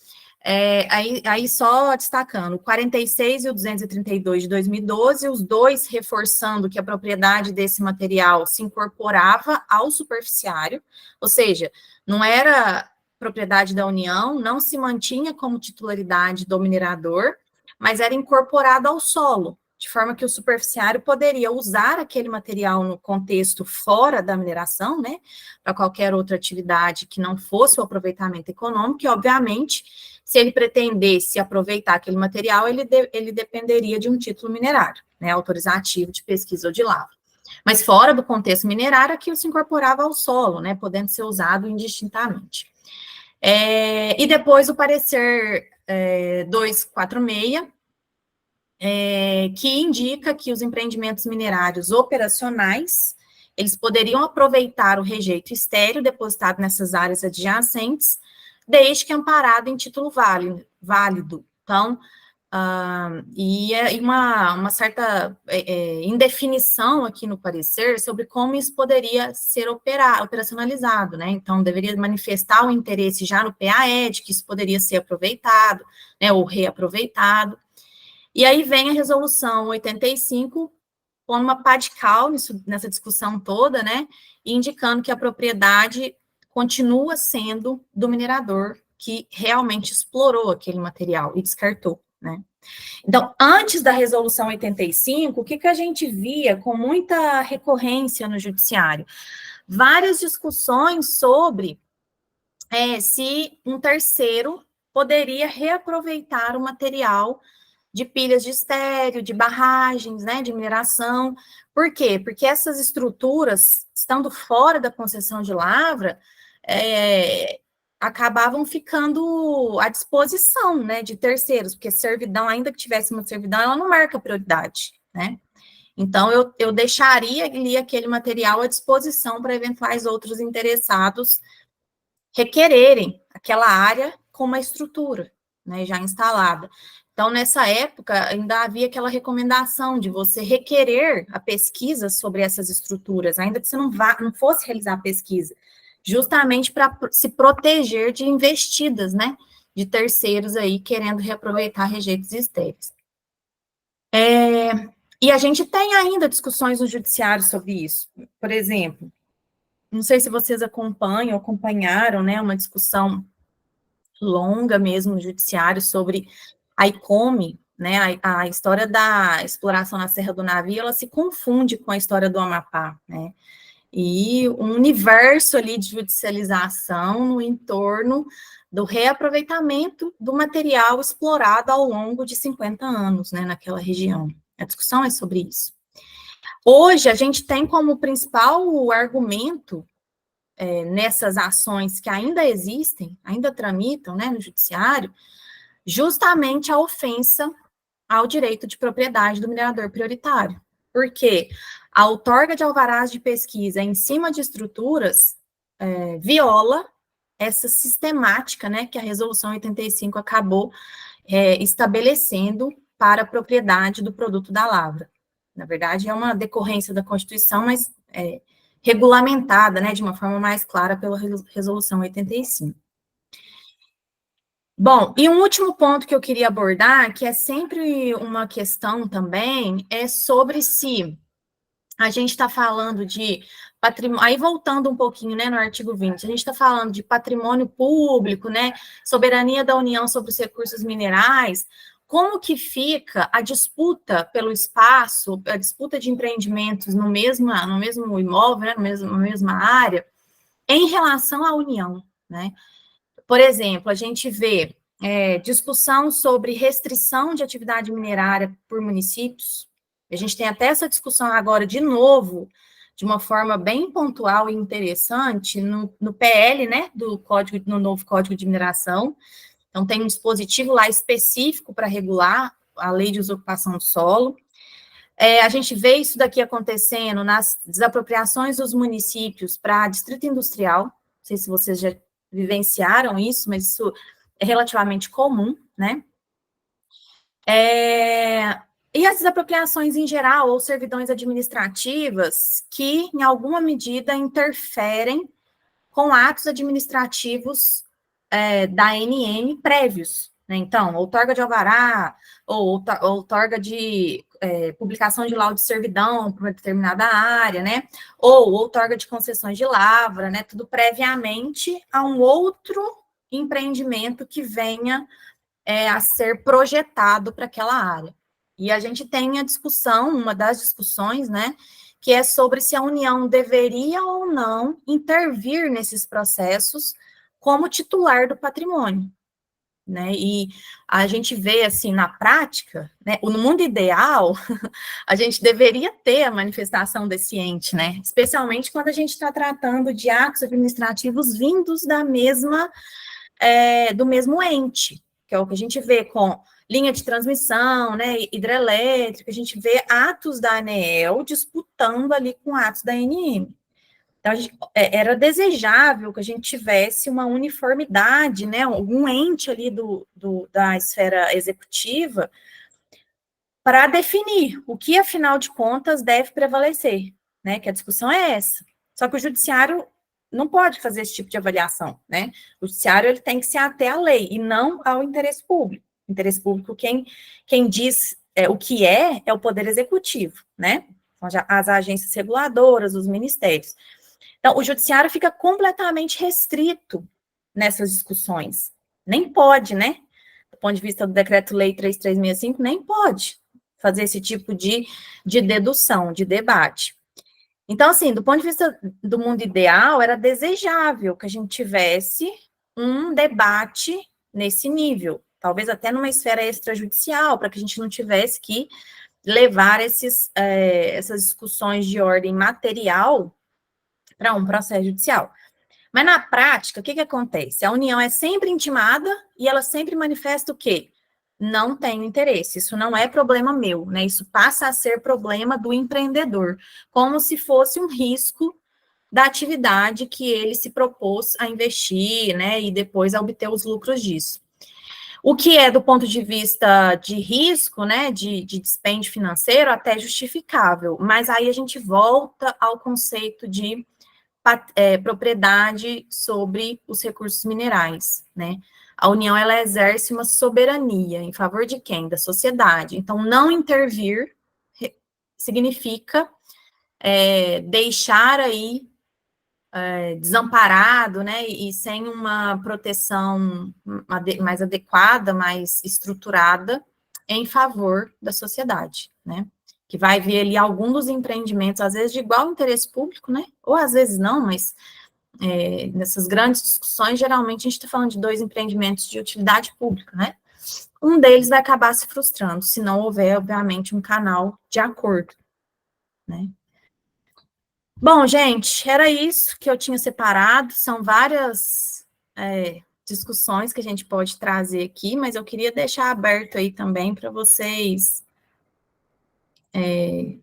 D: aí só destacando, o 46 e o 232 de 2012, os dois reforçando que a propriedade desse material se incorporava ao superficiário, ou seja, não era propriedade da União, não se mantinha como titularidade do minerador, mas era incorporado ao solo, de forma que o superficiário poderia usar aquele material no contexto fora da mineração, né, para qualquer outra atividade que não fosse o aproveitamento econômico, e, obviamente, se ele pretendesse aproveitar aquele material, ele dependeria de um título minerário, né, autorizativo de pesquisa ou de lavra. Mas fora do contexto minerário, aquilo se incorporava ao solo, né, podendo ser usado indistintamente. E depois o parecer 246, que indica que os empreendimentos minerários operacionais, eles poderiam aproveitar o rejeito estéril depositado nessas áreas adjacentes, desde que amparado em título válido. Então, e uma certa indefinição aqui no parecer sobre como isso poderia ser operacionalizado, né? Então, deveria manifestar o interesse já no PAE, de que isso poderia ser aproveitado, né, ou reaproveitado. E aí vem a resolução 85, pondo uma pá de cal nessa discussão toda, né, indicando que a propriedade continua sendo do minerador que realmente explorou aquele material e descartou, né. Então, antes da resolução 85, o que a gente via com muita recorrência no judiciário? Várias discussões sobre se um terceiro poderia reaproveitar o material de pilhas de estéreo, de barragens, né, de mineração. Por quê? Porque essas estruturas, estando fora da concessão de lavra, acabavam ficando à disposição, né, de terceiros, porque servidão, ainda que tivesse uma servidão, ela não marca prioridade, né? Então, eu deixaria ali aquele material à disposição para eventuais outros interessados requererem aquela área com uma estrutura, né, já instalada. Então, nessa época, ainda havia aquela recomendação de você requerer a pesquisa sobre essas estruturas, ainda que você não fosse realizar a pesquisa, justamente para se proteger de investidas, né, de terceiros aí querendo reaproveitar rejeitos estéreis. E a gente tem ainda discussões no judiciário sobre isso. Por exemplo, não sei se vocês acompanharam, né, uma discussão longa mesmo no judiciário sobre a ICOME, né, a história da exploração na Serra do Navio, ela se confunde com a história do Amapá, né, e um universo ali de judicialização no entorno do reaproveitamento do material explorado ao longo de 50 anos, né, naquela região. A discussão é sobre isso. Hoje, a gente tem como principal argumento nessas ações que ainda existem, ainda tramitam, né, no judiciário, justamente a ofensa ao direito de propriedade do minerador prioritário. Porque a outorga de alvarás de pesquisa em cima de estruturas viola essa sistemática, né, que a Resolução 85 acabou estabelecendo para a propriedade do produto da lavra. Na verdade, é uma decorrência da Constituição, mas regulamentada, né, de uma forma mais clara pela Resolução 85. Bom, e um último ponto que eu queria abordar, que é sempre uma questão também, é sobre se a gente está falando de patrimônio, aí voltando um pouquinho, né, no artigo 20, a gente está falando de patrimônio público, né, soberania da União sobre os recursos minerais, como que fica a disputa pelo espaço, a disputa de empreendimentos no mesmo imóvel, né, na mesma área, em relação à União, né? Por exemplo, a gente vê discussão sobre restrição de atividade minerária por municípios. A gente tem até essa discussão agora de novo, de uma forma bem pontual e interessante, no PL, né, no novo Código de Mineração. Então, tem um dispositivo lá específico para regular a lei de usurpação do solo. A gente vê isso daqui acontecendo nas desapropriações dos municípios para distrito industrial. Não sei se vocês já vivenciaram isso, mas isso é relativamente comum, né? E as desapropriações em geral, ou servidões administrativas, que, em alguma medida, interferem com atos administrativos da ANM prévios, né? Então, outorga de alvará, ou outorga de publicação de laudo de servidão para uma determinada área, né? Ou outorga de concessões de lavra, né? Tudo previamente a um outro empreendimento que venha a ser projetado para aquela área. E a gente tem a discussão, uma das discussões, né, que é sobre se a União deveria ou não intervir nesses processos como titular do patrimônio, né, e a gente vê, assim, na prática, né, no mundo ideal, a gente deveria ter a manifestação desse ente, né, especialmente quando a gente está tratando de atos administrativos vindos do mesmo ente, que é o que a gente vê com linha de transmissão, né, hidrelétrica, a gente vê atos da ANEEL disputando ali com atos da ANM. Então, era desejável que a gente tivesse uma uniformidade, né, algum ente ali da esfera executiva para definir o que, afinal de contas, deve prevalecer, né, que a discussão é essa. Só que o judiciário não pode fazer esse tipo de avaliação, né, o judiciário ele tem que se ater à lei e não ao interesse público. Interesse público, quem diz o que é o Poder Executivo, né, as agências reguladoras, os ministérios. Então, o judiciário fica completamente restrito nessas discussões. Nem pode, né? Do ponto de vista do Decreto-Lei 3365, nem pode fazer esse tipo de dedução, de debate. Então, assim, do ponto de vista do mundo ideal, era desejável que a gente tivesse um debate nesse nível, talvez até numa esfera extrajudicial, para que a gente não tivesse que levar essas discussões de ordem material para um processo judicial. Mas na prática, o que acontece? A União é sempre intimada e ela sempre manifesta o quê? Não tenho interesse, isso não é problema meu, né? Isso passa a ser problema do empreendedor, como se fosse um risco da atividade que ele se propôs a investir, né? E depois a obter os lucros disso. O que é, do ponto de vista de risco, né? De dispêndio financeiro, até justificável, mas aí a gente volta ao conceito de propriedade sobre os recursos minerais, né? A União, ela exerce uma soberania em favor de quem? Da sociedade. Então, não intervir significa deixar aí desamparado, né, e sem uma proteção mais adequada, mais estruturada, em favor da sociedade, né? Que vai ver ali algum dos empreendimentos, às vezes de igual interesse público, né? Ou às vezes não, mas nessas grandes discussões, geralmente a gente está falando de 2 empreendimentos de utilidade pública, né? Um deles vai acabar se frustrando, se não houver, obviamente, um canal de acordo, né? Bom, gente, era isso que eu tinha separado, são várias discussões que a gente pode trazer aqui, mas eu queria deixar aberto aí também para vocês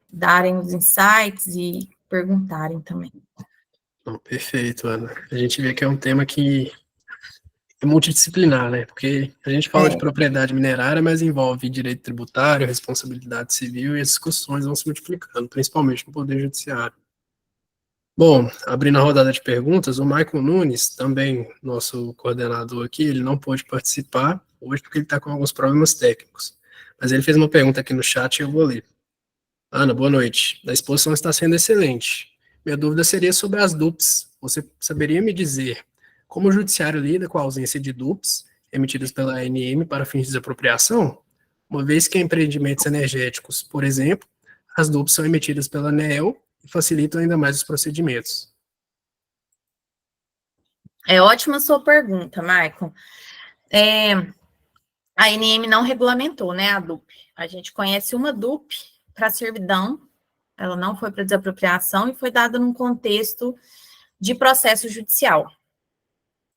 D: darem os insights e perguntarem também.
A: Perfeito, Ana. A gente vê que é um tema que é multidisciplinar, né? Porque a gente fala de propriedade minerária, mas envolve direito tributário, responsabilidade civil, e as discussões vão se multiplicando, principalmente no Poder Judiciário. Bom, abrindo a rodada de perguntas, o Michael Nunes, também nosso coordenador aqui, ele não pôde participar hoje porque ele está com alguns problemas técnicos. Mas ele fez uma pergunta aqui no chat e eu vou ler. Ana, boa noite. A exposição está sendo excelente. Minha dúvida seria sobre as DUPs. Você saberia me dizer como o judiciário lida com a ausência de DUPs emitidas pela ANM para fins de desapropriação? Uma vez que em empreendimentos energéticos, por exemplo, as DUPs são emitidas pela ANEEL e facilitam ainda mais os procedimentos.
D: É ótima a sua pergunta, Maicon. A ANM não regulamentou, né, a DUP. A gente conhece uma DUP para servidão, ela não foi para desapropriação e foi dada num contexto de processo judicial.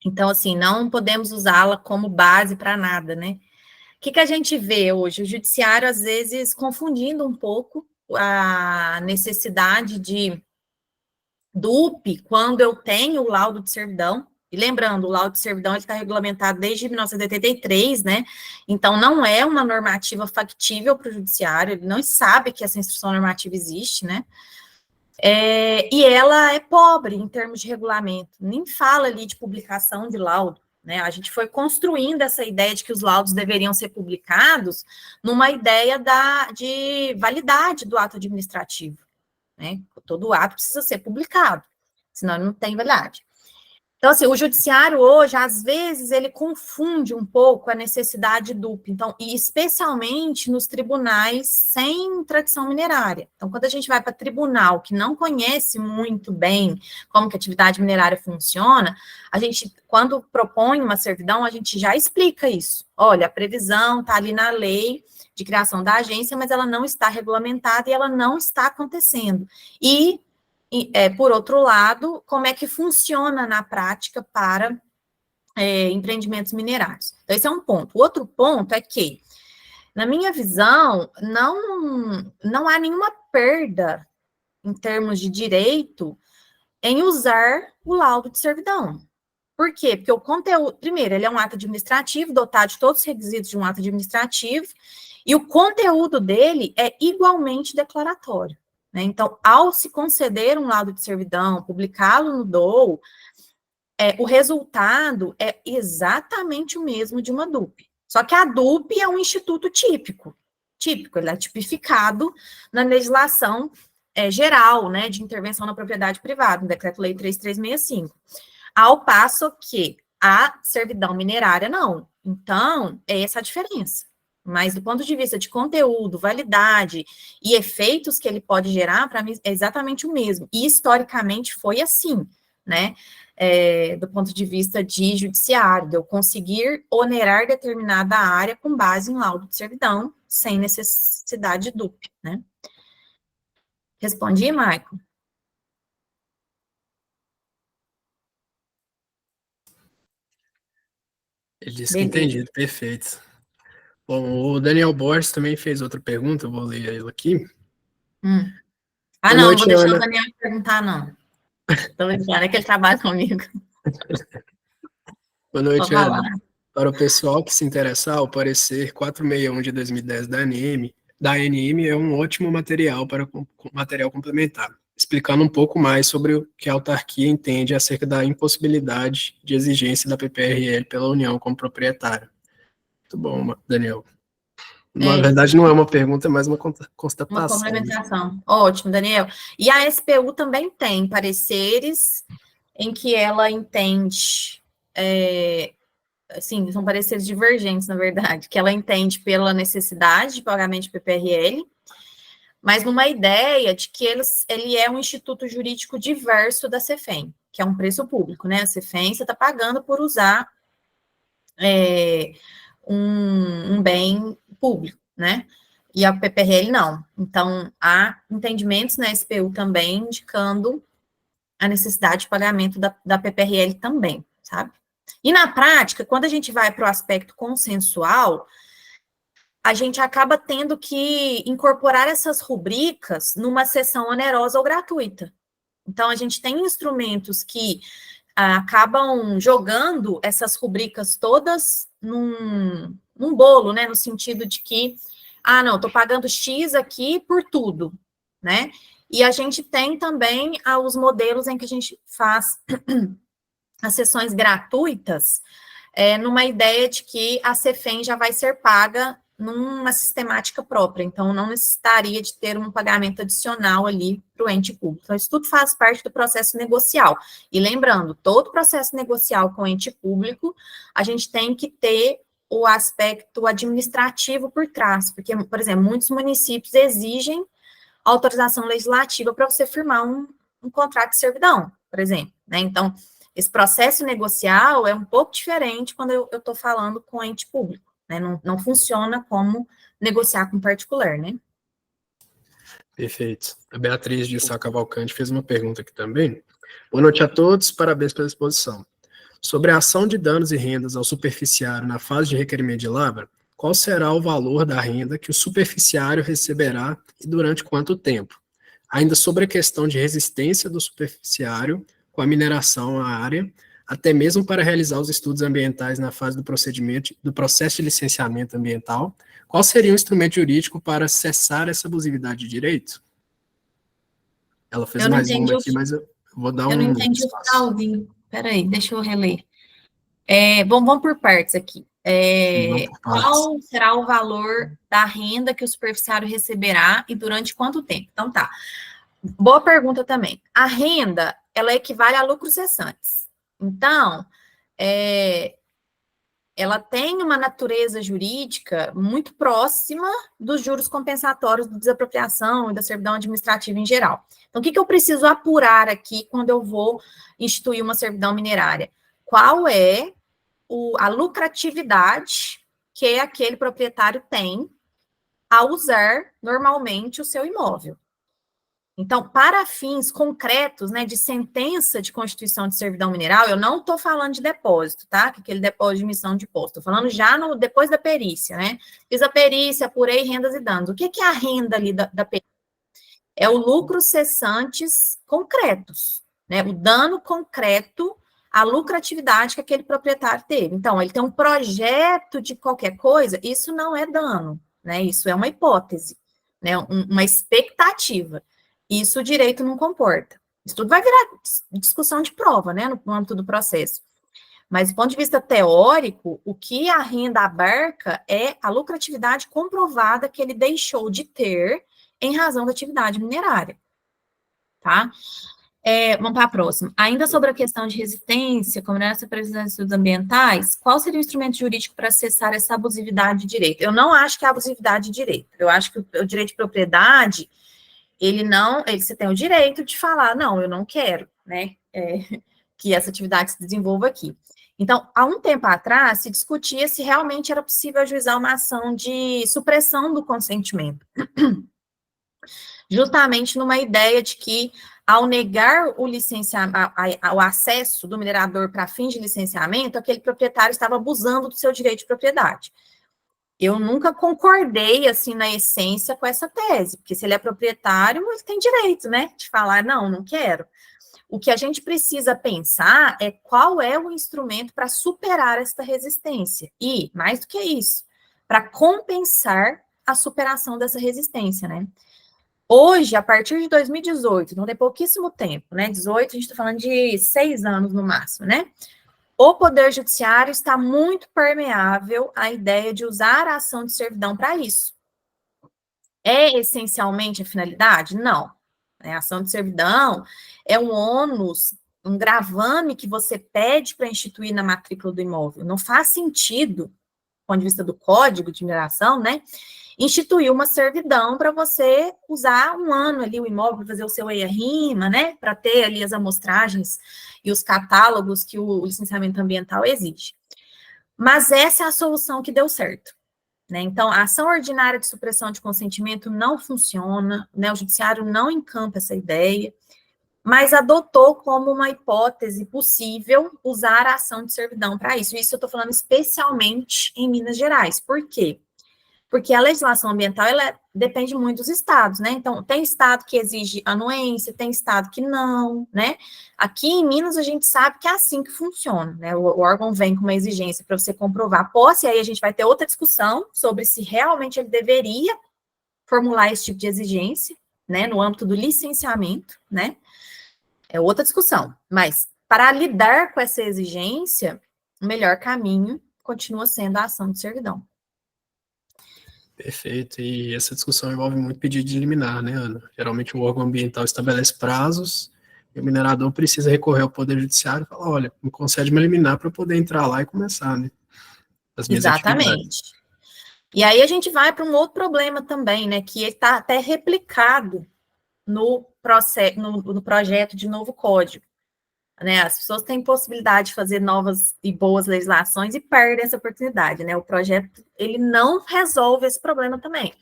D: Então, assim, não podemos usá-la como base para nada, né? O que a gente vê hoje? O judiciário, às vezes, confundindo um pouco a necessidade de DUP quando eu tenho o laudo de servidão. E lembrando, o laudo de servidão está regulamentado desde 1983, né? Então, não é uma normativa factível para o judiciário, ele não sabe que essa instrução normativa existe, né? E ela é pobre em termos de regulamento, nem fala ali de publicação de laudo, né? A gente foi construindo essa ideia de que os laudos deveriam ser publicados numa ideia de validade do ato administrativo, né? Todo ato precisa ser publicado, senão ele não tem validade. Então, assim, o judiciário hoje, às vezes, ele confunde um pouco a necessidade DUP, então, e especialmente nos tribunais sem tradição minerária. Então, quando a gente vai para tribunal que não conhece muito bem como que a atividade minerária funciona, a gente, quando propõe uma servidão, a gente já explica isso. Olha, a previsão está ali na lei de criação da agência, mas ela não está regulamentada e ela não está acontecendo. E por outro lado, como é que funciona na prática para empreendimentos minerários. Então, esse é um ponto. O outro ponto é que, na minha visão, não há nenhuma perda em termos de direito em usar o laudo de servidão. Por quê? Porque o conteúdo, primeiro, ele é um ato administrativo, dotado de todos os requisitos de um ato administrativo, e o conteúdo dele é igualmente declaratório. Então, ao se conceder um laudo de servidão, publicá-lo no DOU, o resultado é exatamente o mesmo de uma DUP. Só que a DUP é um instituto típico, ele é tipificado na legislação geral, né, de intervenção na propriedade privada, no Decreto-Lei 3365. Ao passo que a servidão minerária não. Então, é essa a diferença. Mas do ponto de vista de conteúdo, validade e efeitos que ele pode gerar, para mim é exatamente o mesmo. E historicamente foi assim, né? do ponto de vista de judiciário, de eu conseguir onerar determinada área com base em laudo de servidão, sem necessidade de DUP, né? Respondi, Maicon?
A: Ele disse que
D: Beleza.
A: entendido, perfeito. Bom, o Daniel Borges também fez outra pergunta, eu vou ler ele aqui.
D: Ah,
A: Boa
D: não
A: noite,
D: vou deixar
A: Ana.
D: o Daniel perguntar, não. Tô brincando, é que ele trabalha comigo.
A: Boa noite,
D: Vou
A: Ana.
D: falar.
A: Para o pessoal que se interessar, o parecer 461 de 2010 da ANM é um ótimo material para material complementar, explicando um pouco mais sobre o que a autarquia entende acerca da impossibilidade de exigência da PPRL pela União como proprietária. Muito bom, Daniel. Na verdade, não é uma pergunta, é mais uma
D: Uma
A: constatação.
D: complementação. Ótimo, Daniel. E a SPU também tem pareceres em que ela entende, assim, são pareceres divergentes, na verdade, que ela entende pela necessidade de pagamento de PPRL, mas numa ideia de que ele é um instituto jurídico diverso da Cefem, que é um preço público, né? A Cefem, você está pagando por usar um bem público, né? E a PPRL não. Então, há entendimentos na SPU também indicando a necessidade de pagamento da PPRL também, sabe? E na prática, quando a gente vai para o aspecto consensual, a gente acaba tendo que incorporar essas rubricas numa sessão onerosa ou gratuita. Então, a gente tem instrumentos que acabam jogando essas rubricas todas num bolo, né? No sentido de que, não, estou pagando X aqui por tudo, né? E a gente tem também os modelos em que a gente faz as sessões gratuitas, numa ideia de que a Cefem já vai ser paga numa sistemática própria, então não necessitaria de ter um pagamento adicional ali para o ente público. Então, isso tudo faz parte do processo negocial. E lembrando, todo processo negocial com o ente público, a gente tem que ter o aspecto administrativo por trás, porque, por exemplo, muitos municípios exigem autorização legislativa para você firmar um contrato de servidão, por exemplo, né? Então, esse processo negocial é um pouco diferente quando eu estou falando com o ente público, né? Não funciona como negociar com particular, né?
A: Perfeito. A Beatriz de Sá Cavalcante fez uma pergunta aqui também. Boa noite a todos, parabéns pela exposição. Sobre a ação de danos e rendas ao superficiário na fase de requerimento de lavra, qual será o valor da renda que o superficiário receberá e durante quanto tempo? Ainda sobre a questão de resistência do superficiário com a mineração à área, até mesmo para realizar os estudos ambientais na fase do procedimento, do processo de licenciamento ambiental, qual seria o instrumento jurídico para cessar essa abusividade de direito? Ela fez mais uma aqui, mas eu vou dar
D: Eu não entendi o finalzinho. Peraí, deixa eu reler. Vamos por partes aqui. Qual será o valor da renda que o superficiário receberá e durante quanto tempo? Então, tá. Boa pergunta também. A renda, ela equivale a lucros cessantes. Então, ela tem uma natureza jurídica muito próxima dos juros compensatórios de desapropriação e da servidão administrativa em geral. Então, o que eu preciso apurar aqui quando eu vou instituir uma servidão minerária? Qual é a lucratividade que aquele proprietário tem ao usar normalmente o seu imóvel? Então, para fins concretos, né, de sentença de constituição de servidão mineral, eu não estou falando de depósito, tá? Aquele depósito de emissão de imposto. Estou falando já depois da perícia, né? Fiz a perícia, apurei rendas e danos. O que é a renda ali da perícia? É o lucro cessantes concretos, né? O dano concreto, a lucratividade que aquele proprietário teve. Então, ele tem um projeto de qualquer coisa, isso não é dano, né? Isso é uma hipótese, né? Uma expectativa. Isso o direito não comporta. Isso tudo vai virar discussão de prova, né, no âmbito do processo. Mas, do ponto de vista teórico, o que a renda abarca é a lucratividade comprovada que ele deixou de ter em razão da atividade minerária, tá? Vamos para a próxima. Ainda sobre a questão de resistência, comunidade previsão de estudos ambientais, qual seria o instrumento jurídico para acessar essa abusividade de direito? Eu não acho que é abusividade de direito. Eu acho que o direito de propriedade, você tem o direito de falar, não, eu não quero, né? que essa atividade se desenvolva aqui. Então, há um tempo atrás, se discutia se realmente era possível ajuizar uma ação de supressão do consentimento. Justamente numa ideia de que, ao negar o o acesso do minerador para fins de licenciamento, aquele proprietário estava abusando do seu direito de propriedade. Eu nunca concordei, assim, na essência com essa tese, porque se ele é proprietário, ele tem direito, né, de falar, não quero. O que a gente precisa pensar é qual é o instrumento para superar esta resistência. E, mais do que isso, para compensar a superação dessa resistência, né? Hoje, a partir de 2018, não tem pouquíssimo tempo, né? 18, a gente está falando de 6 anos no máximo, né? O Poder Judiciário está muito permeável à ideia de usar a ação de servidão para isso. É essencialmente a finalidade? Não. A ação de servidão é um ônus, um gravame que você pede para instituir na matrícula do imóvel. Não faz sentido, do ponto de vista do código de mineração, né? Instituir uma servidão para você usar um ano ali o imóvel, fazer o seu EIA-RIMA, né? Para ter ali as amostragens e os catálogos que o licenciamento ambiental exige. Mas essa é a solução que deu certo. Né? Então, a ação ordinária de supressão de consentimento não funciona, né? O judiciário não encampa essa ideia, mas adotou como uma hipótese possível usar a ação de servidão para isso. Isso eu estou falando especialmente em Minas Gerais. Por quê? Porque a legislação ambiental, ela depende muito dos estados, né? Então, tem estado que exige anuência, tem estado que não, né? Aqui em Minas, a gente sabe que é assim que funciona, né? O órgão vem com uma exigência para você comprovar a posse, e aí a gente vai ter outra discussão sobre se realmente ele deveria formular esse tipo de exigência, né? No âmbito do licenciamento, né? É outra discussão. Mas, para lidar com essa exigência, o melhor caminho continua sendo a ação de servidão.
A: Perfeito. E essa discussão envolve muito pedido de liminar, né, Ana? Geralmente o órgão ambiental estabelece prazos e o minerador precisa recorrer ao Poder Judiciário e falar, olha, me concede uma liminar para eu poder entrar lá e começar, né? As minhas atividades.
D: Exatamente. E aí a gente vai para um outro problema também, né, que está até replicado no projeto de novo código. Né, as pessoas têm possibilidade de fazer novas e boas legislações e perdem essa oportunidade, né? O projeto, ele não resolve esse problema também.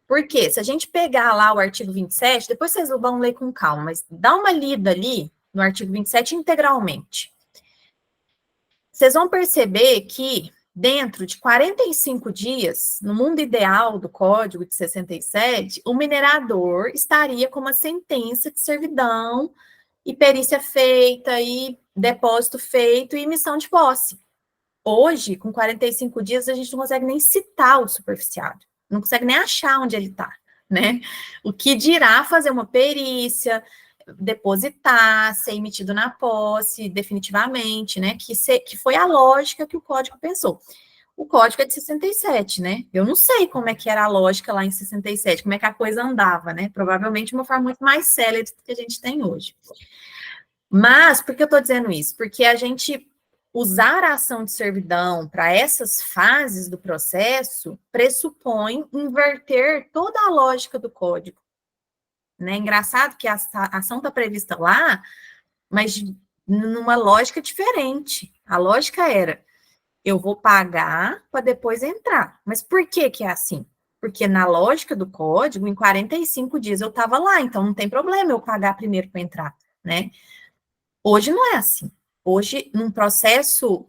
D: Por quê? Se a gente pegar lá o artigo 27, depois vocês vão ler com calma, mas dá uma lida ali no artigo 27 integralmente. Vocês vão perceber que dentro de 45 dias, no mundo ideal do Código de 67, o minerador estaria com uma sentença de servidão e perícia feita, e depósito feito, e emissão de posse. Hoje, com 45 dias, a gente não consegue nem citar o superficiário, não consegue nem achar onde ele está, né? O que dirá fazer uma perícia, depositar, ser emitido na posse, definitivamente, né? Que foi a lógica que o código pensou. O código é de 67, né? Eu não sei como é que era a lógica lá em 67, como é que a coisa andava, né? Provavelmente de uma forma muito mais célere do que a gente tem hoje. Mas, por que eu estou dizendo isso? Porque a gente usar a ação de servidão para essas fases do processo pressupõe inverter toda a lógica do código. Né? Engraçado que a ação está prevista lá, mas numa lógica diferente. A lógica era, eu vou pagar para depois entrar. Mas por que que é assim? Porque na lógica do código, em 45 dias eu estava lá, então não tem problema eu pagar primeiro para entrar, né? Hoje não é assim. Hoje, num processo,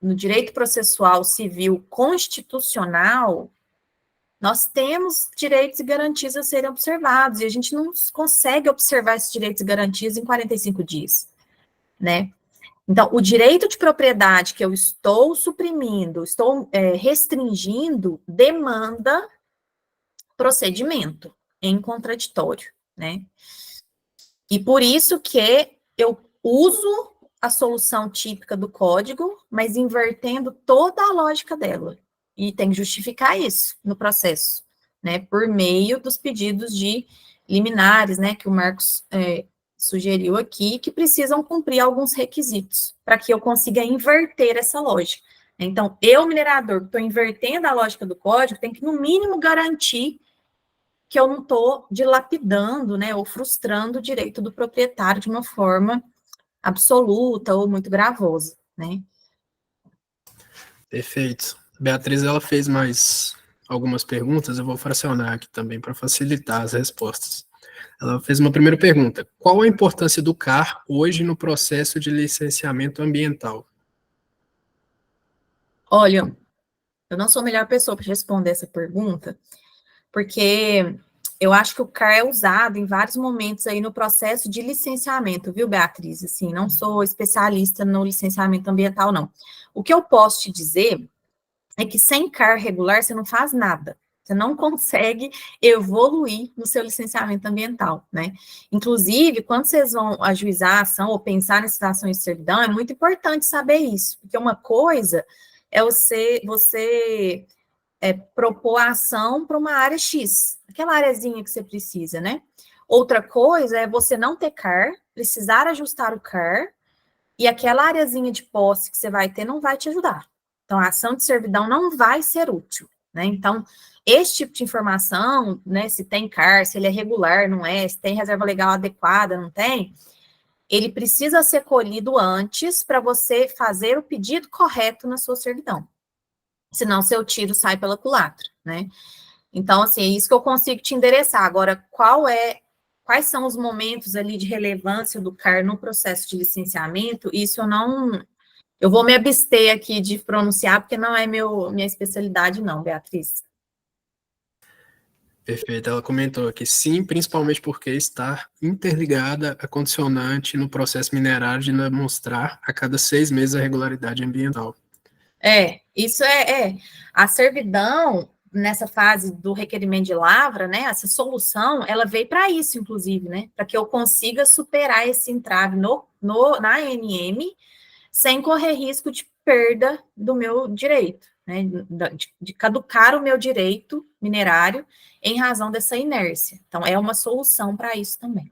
D: no direito processual civil constitucional, nós temos direitos e garantias a serem observados, e a gente não consegue observar esses direitos e garantias em 45 dias, né? Então, o direito de propriedade que eu estou suprimindo, estou restringindo, demanda procedimento em contraditório, né? E por isso que eu uso a solução típica do código, mas invertendo toda a lógica dela. E tem que justificar isso no processo, né? Por meio dos pedidos de liminares, né? Que o Marcos sugeriu aqui, que precisam cumprir alguns requisitos para que eu consiga inverter essa lógica. Então, eu, minerador, que estou invertendo a lógica do código, tem que, no mínimo, garantir que eu não estou dilapidando, né, ou frustrando o direito do proprietário de uma forma absoluta ou muito gravosa, né?
A: Perfeito. Beatriz, ela fez mais algumas perguntas, eu vou fracionar aqui também para facilitar as respostas. Ela fez uma primeira pergunta: qual a importância do CAR hoje no processo de licenciamento ambiental?
D: Olha, eu não sou a melhor pessoa para responder essa pergunta, porque eu acho que o CAR é usado em vários momentos aí no processo de licenciamento, viu, Beatriz? Assim, não sou especialista no licenciamento ambiental, não. O que eu posso te dizer é que sem CAR regular você não faz nada. Você não consegue evoluir no seu licenciamento ambiental, né? Inclusive, quando vocês vão ajuizar a ação ou pensar em situações de servidão, é muito importante saber isso, porque uma coisa é você propor a ação para uma área X, aquela areazinha que você precisa, né? Outra coisa é você não ter CAR, precisar ajustar o CAR, e aquela areazinha de posse que você vai ter não vai te ajudar. Então, a ação de servidão não vai ser útil, né? Então, esse tipo de informação, né, se tem CAR, se ele é regular, não é, se tem reserva legal adequada, não tem, ele precisa ser colhido antes para você fazer o pedido correto na sua servidão. Senão, seu tiro sai pela culatra, né? Então, assim, é isso que eu consigo te endereçar. Agora, quais são os momentos ali de relevância do CAR no processo de licenciamento? Isso eu vou me abster aqui de pronunciar, porque não é minha especialidade, não, Beatriz.
A: Perfeito. Ela comentou aqui, sim, principalmente porque está interligada a condicionante no processo minerário de demonstrar a cada 6 meses a regularidade ambiental.
D: Isso a servidão, nessa fase do requerimento de lavra, né, essa solução, ela veio para isso, inclusive, né, para que eu consiga superar esse entrave na ANM, sem correr risco de perda do meu direito, né, de caducar o meu direito minerário em razão dessa inércia. Então, é uma solução para isso também.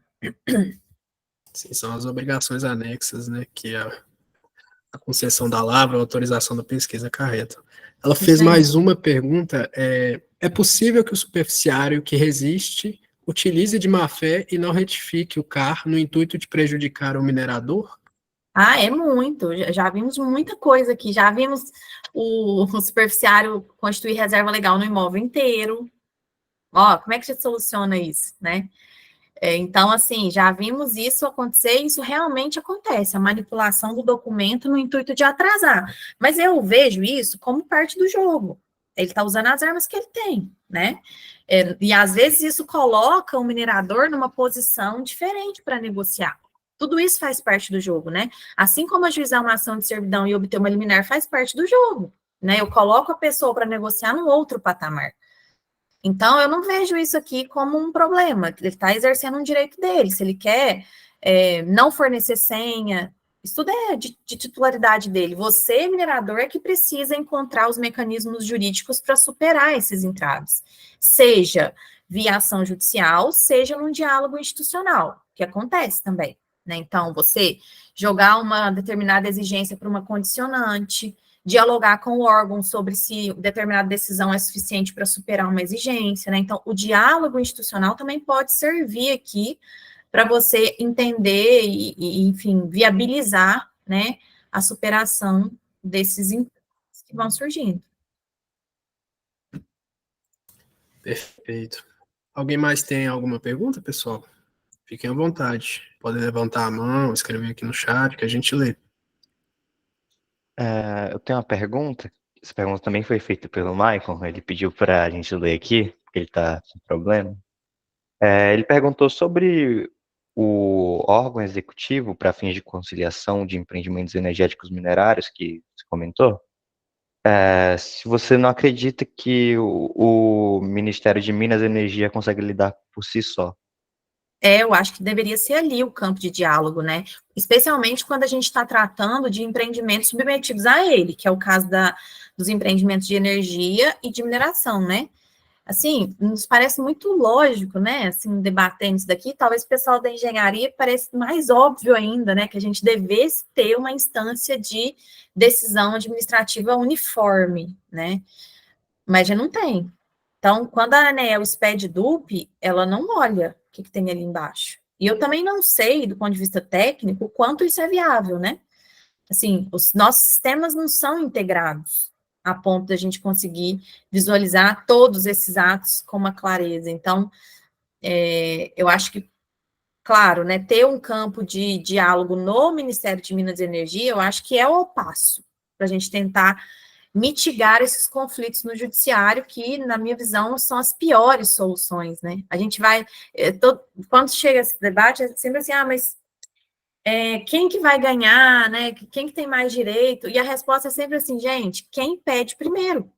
A: Sim, são as obrigações anexas, né, que a concessão da lavra, a autorização da pesquisa acarreta. Ela fez
D: Isso aí.
A: mais uma pergunta, é possível que o superficiário que resiste utilize de má-fé e não retifique o CAR no intuito de prejudicar o minerador?
D: Ah, é muito. Já vimos muita coisa aqui. Já vimos o superficiário constituir reserva legal no imóvel inteiro. Ó, como é que a gente soluciona isso, né? Então, assim, já vimos isso acontecer, e isso realmente acontece, a manipulação do documento no intuito de atrasar. Mas eu vejo isso como parte do jogo. Ele está usando as armas que ele tem, né? E às vezes isso coloca o minerador numa posição diferente para negociar. Tudo isso faz parte do jogo, né? Assim como ajuizar uma ação de servidão e obter uma liminar faz parte do jogo, né? Eu coloco a pessoa para negociar num outro patamar. Então, eu não vejo isso aqui como um problema. Ele está exercendo um direito dele. Se ele quer não fornecer senha, isso tudo é de titularidade dele. Você, minerador, é que precisa encontrar os mecanismos jurídicos para superar esses entraves. Seja via ação judicial, seja num diálogo institucional, que acontece também, né? Então, você jogar uma determinada exigência para uma condicionante, dialogar com o órgão sobre se determinada decisão é suficiente para superar uma exigência, né? Então, o diálogo institucional também pode servir aqui para você entender enfim, viabilizar, né, a superação desses entraves que vão surgindo.
A: Perfeito. Alguém mais tem alguma pergunta, pessoal? Fiquem à vontade. Podem levantar a mão, escrever aqui no chat que a gente lê.
B: Eu tenho uma pergunta. Essa pergunta também foi feita pelo Michael. Ele pediu para a gente ler aqui, porque ele está com problema. Ele perguntou sobre o órgão executivo para fins de conciliação de empreendimentos energéticos minerários que você comentou. Se você não acredita que o Ministério de Minas e Energia consegue lidar por si só.
D: Eu acho que deveria ser ali o campo de diálogo, né? Especialmente quando a gente está tratando de empreendimentos submetidos a ele, que é o caso dos empreendimentos de energia e de mineração, né? Assim, nos parece muito lógico, né? Assim, debatendo isso daqui, talvez o pessoal da engenharia pareça mais óbvio ainda, né? Que a gente devesse ter uma instância de decisão administrativa uniforme, né? Mas já não tem. Então, quando a ANEEL expede DUP, ela não olha o que tem ali embaixo. E eu também não sei, do ponto de vista técnico, o quanto isso é viável, né? Assim, os nossos sistemas não são integrados a ponto de a gente conseguir visualizar todos esses atos com uma clareza. Então, eu acho que, claro, né, ter um campo de diálogo no Ministério de Minas e Energia, eu acho que é o passo para a gente tentar mitigar esses conflitos no judiciário, que, na minha visão, são as piores soluções, né? A gente vai, quando chega esse debate, é sempre assim, mas quem que vai ganhar, né? Quem que tem mais direito? E a resposta é sempre assim, gente, quem pede primeiro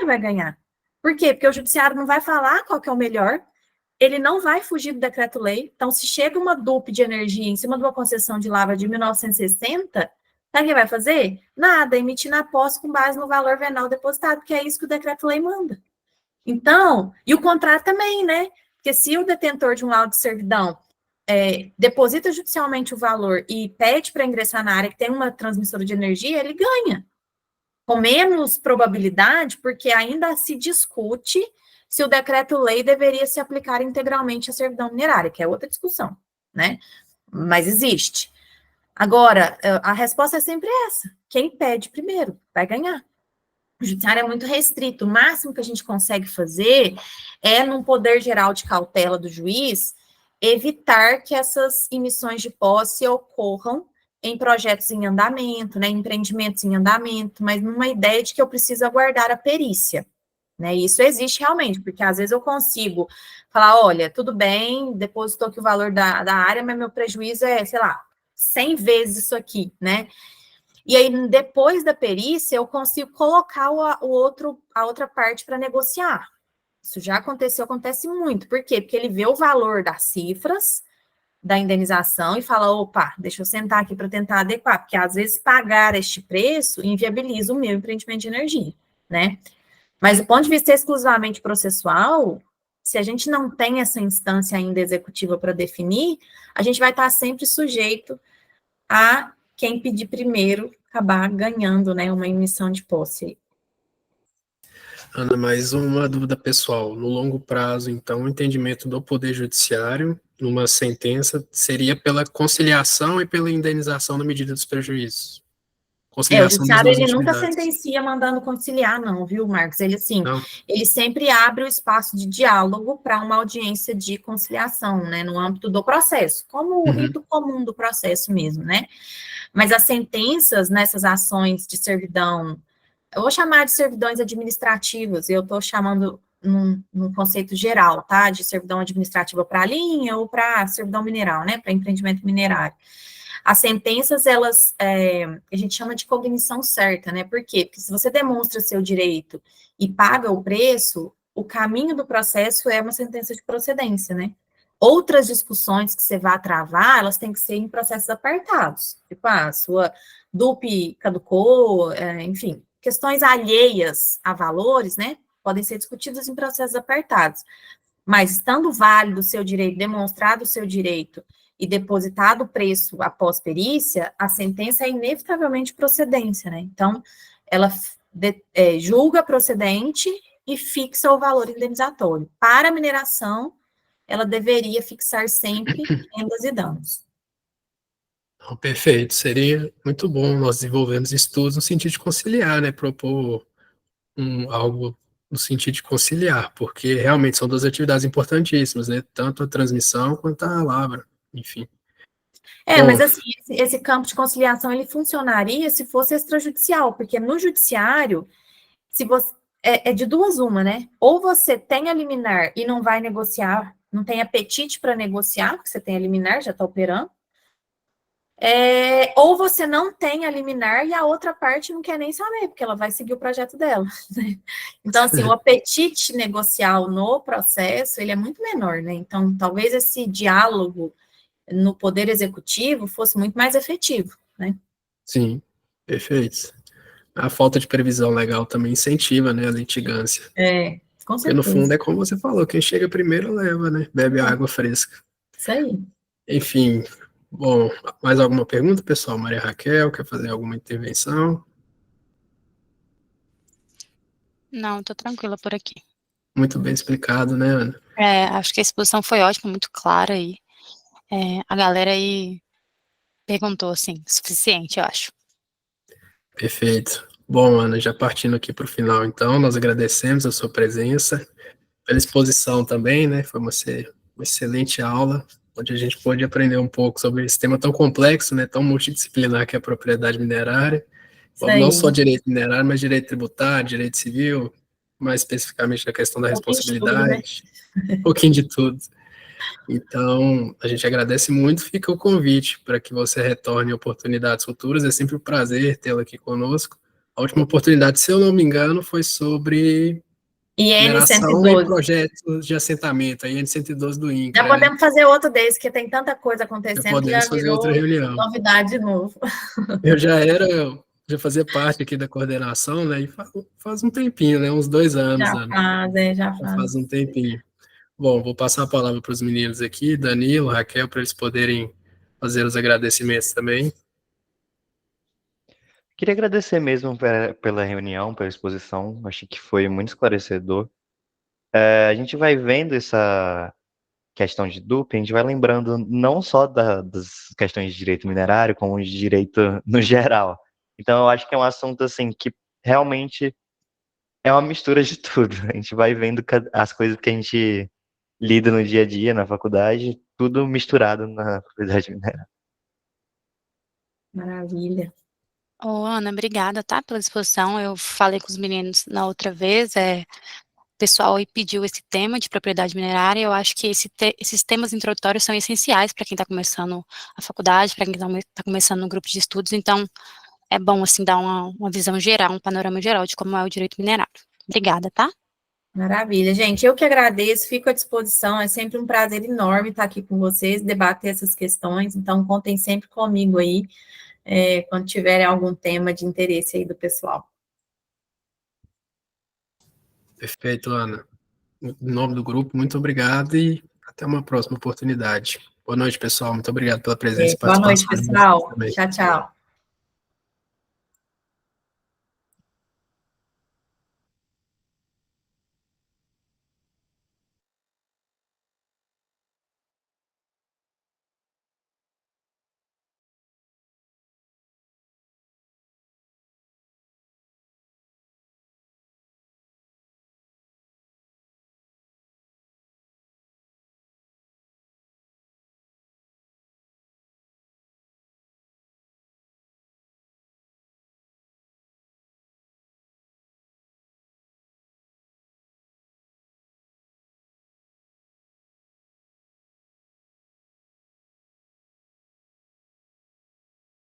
D: vai ganhar. Por quê? Porque o judiciário não vai falar qual que é o melhor, ele não vai fugir do decreto-lei. Então, se chega uma DUP de energia em cima de uma concessão de lavra de 1960, sabe o que vai fazer? Nada, emitir na posse com base no valor venal depositado, que é isso que o decreto-lei manda. Então, e o contrário também, né? Porque se o detentor de um laudo de servidão deposita judicialmente o valor e pede para ingressar na área que tem uma transmissora de energia, ele ganha. Com menos probabilidade, porque ainda se discute se o decreto-lei deveria se aplicar integralmente à servidão minerária, que é outra discussão, né? Mas existe. Agora, a resposta é sempre essa. Quem pede primeiro vai ganhar. O judiciário é muito restrito. O máximo que a gente consegue fazer é, num poder geral de cautela do juiz, evitar que essas emissões de posse ocorram em projetos em andamento, né, empreendimentos em andamento, mas numa ideia de que eu preciso aguardar a perícia. Né, isso existe realmente, porque às vezes eu consigo falar, olha, tudo bem, depositou aqui o valor da área, mas meu prejuízo é, sei lá, 100 vezes isso aqui, né? E aí, depois da perícia, eu consigo colocar a outra parte para negociar. Isso já aconteceu, acontece muito. Por quê? Porque ele vê o valor das cifras da indenização e fala, opa, deixa eu sentar aqui para tentar adequar, porque às vezes pagar este preço inviabiliza o meu empreendimento de energia, né? Mas do ponto de vista exclusivamente processual, se a gente não tem essa instância ainda executiva para definir, a gente vai estar sempre sujeito a quem pedir primeiro acabar ganhando, né, uma emissão de posse.
A: Ana, mais uma dúvida pessoal. No longo prazo, então, o entendimento do Poder Judiciário, numa sentença, seria pela conciliação e pela indenização da medida dos prejuízos.
D: O
A: Conciliação das
D: judiciário,
A: duas
D: ele nunca
A: atividades.
D: sentencia mandando conciliar, não, viu, Marcos? Ele, assim,
A: Não?
D: ele sempre abre o espaço de diálogo para uma audiência de conciliação, né, no âmbito do processo, como o rito comum do processo mesmo, né? Mas as sentenças nessas ações de servidão, eu vou chamar de servidões administrativas, eu estou chamando num conceito geral, tá? De servidão administrativa para a linha ou para servidão mineral, né? Para empreendimento minerário. As sentenças, elas, a gente chama de cognição certa, né? Por quê? Porque se você demonstra seu direito e paga o preço, o caminho do processo é uma sentença de procedência, né? Outras discussões que você vai travar, elas têm que ser em processos apartados. Tipo, a sua DUP caducou, enfim, questões alheias a valores, né? Podem ser discutidas em processos apartados. Mas, estando válido o seu direito, demonstrado o seu direito e depositado o preço após perícia, a sentença é inevitavelmente procedência, né? Então, ela julga procedente e fixa o valor indenizatório. Para a mineração, ela deveria fixar sempre rendas e danos.
A: Perfeito. Seria muito bom nós desenvolvermos estudos no sentido de conciliar, né? Propor algo no sentido de conciliar, porque realmente são duas atividades importantíssimas, né? Tanto a transmissão quanto a lavra, enfim.
D: Mas assim, esse campo de conciliação, ele funcionaria se fosse extrajudicial, porque no judiciário, se você de duas uma, né? Ou você tem a liminar e não vai negociar, não tem apetite para negociar, porque você tem a liminar, já está operando, ou você não tem a liminar e a outra parte não quer nem saber, porque ela vai seguir o projeto dela. Né? Então, assim, o apetite negocial no processo, ele é muito menor, né? Então, talvez esse diálogo no poder executivo fosse muito mais efetivo, né?
A: Sim, perfeito. A falta de previsão legal também incentiva, né, a litigância.
D: Com
A: Porque no
D: certeza.
A: fundo é como você falou, quem chega primeiro leva, né? Bebe água fresca.
D: Isso aí.
A: Enfim, bom, mais alguma pergunta, pessoal? Maria Raquel, quer fazer alguma intervenção?
C: Não, tô tranquila por aqui.
A: Muito bem explicado, né, Ana?
C: Acho que a exposição foi ótima, muito clara aí. a galera aí perguntou, assim, suficiente, eu acho.
A: Perfeito. Bom, Ana, já partindo aqui para o final, então, nós agradecemos a sua presença, pela exposição também, né? Foi uma excelente aula, onde a gente pôde aprender um pouco sobre esse tema tão complexo, né? Tão multidisciplinar que é a propriedade minerária.
D: Isso
A: Não
D: aí.
A: só direito minerário, mas direito tributário, direito civil, mais especificamente a questão da responsabilidade, um pouquinho de tudo. Então, a gente agradece muito, fica o convite para que você retorne em oportunidades futuras, é sempre um prazer tê-la aqui conosco. A última oportunidade, se eu não me engano, foi sobre
D: IN
A: mineração e
D: 112.
A: projetos de assentamento, a IN 112 do
D: Já
A: INCRA, né?
D: podemos fazer outro desse, que tem tanta coisa
A: Já
D: acontecendo que já
A: podemos fazer outra
D: virou
A: reunião.
D: novidade de novo.
A: Eu já fazia parte aqui da coordenação, né? E faz um tempinho, né? Uns 2 anos,
D: Já
A: Ana.
D: faz, já
A: Já
D: faz.
A: faz um tempinho. Bom, vou passar a palavra para os meninos aqui, Danilo, Raquel, para eles poderem fazer os agradecimentos também.
B: Queria agradecer mesmo pela reunião, pela exposição. Achei que foi muito esclarecedor. A gente vai vendo essa questão de dupla, a gente vai lembrando não só das questões de direito minerário, como de direito no geral. Então, eu acho que é um assunto assim que realmente é uma mistura de tudo. A gente vai vendo as coisas que a gente lida no dia a dia, na faculdade, tudo misturado na propriedade minerária.
D: Maravilha.
C: Ô, Ana, obrigada, tá, pela exposição. Eu falei com os meninos na outra vez, o pessoal aí pediu esse tema de propriedade minerária. Eu acho que esses temas introdutórios são essenciais para quem está começando a faculdade, para quem está começando no grupo de estudos. Então, é bom, assim, dar uma visão geral, um panorama geral de como é o direito minerário. Obrigada, tá?
D: Maravilha, gente. Eu que agradeço, fico à disposição. É sempre um prazer enorme estar aqui com vocês, debater essas questões. Então, contem sempre comigo aí, quando tiverem algum tema de interesse aí do pessoal.
A: Perfeito, Ana. Em nome do grupo, muito obrigado e até uma próxima oportunidade. Boa noite, pessoal. Muito obrigado pela presença e
D: Boa noite,
A: participação de vocês
D: pessoal.
A: também.
D: Tchau, tchau.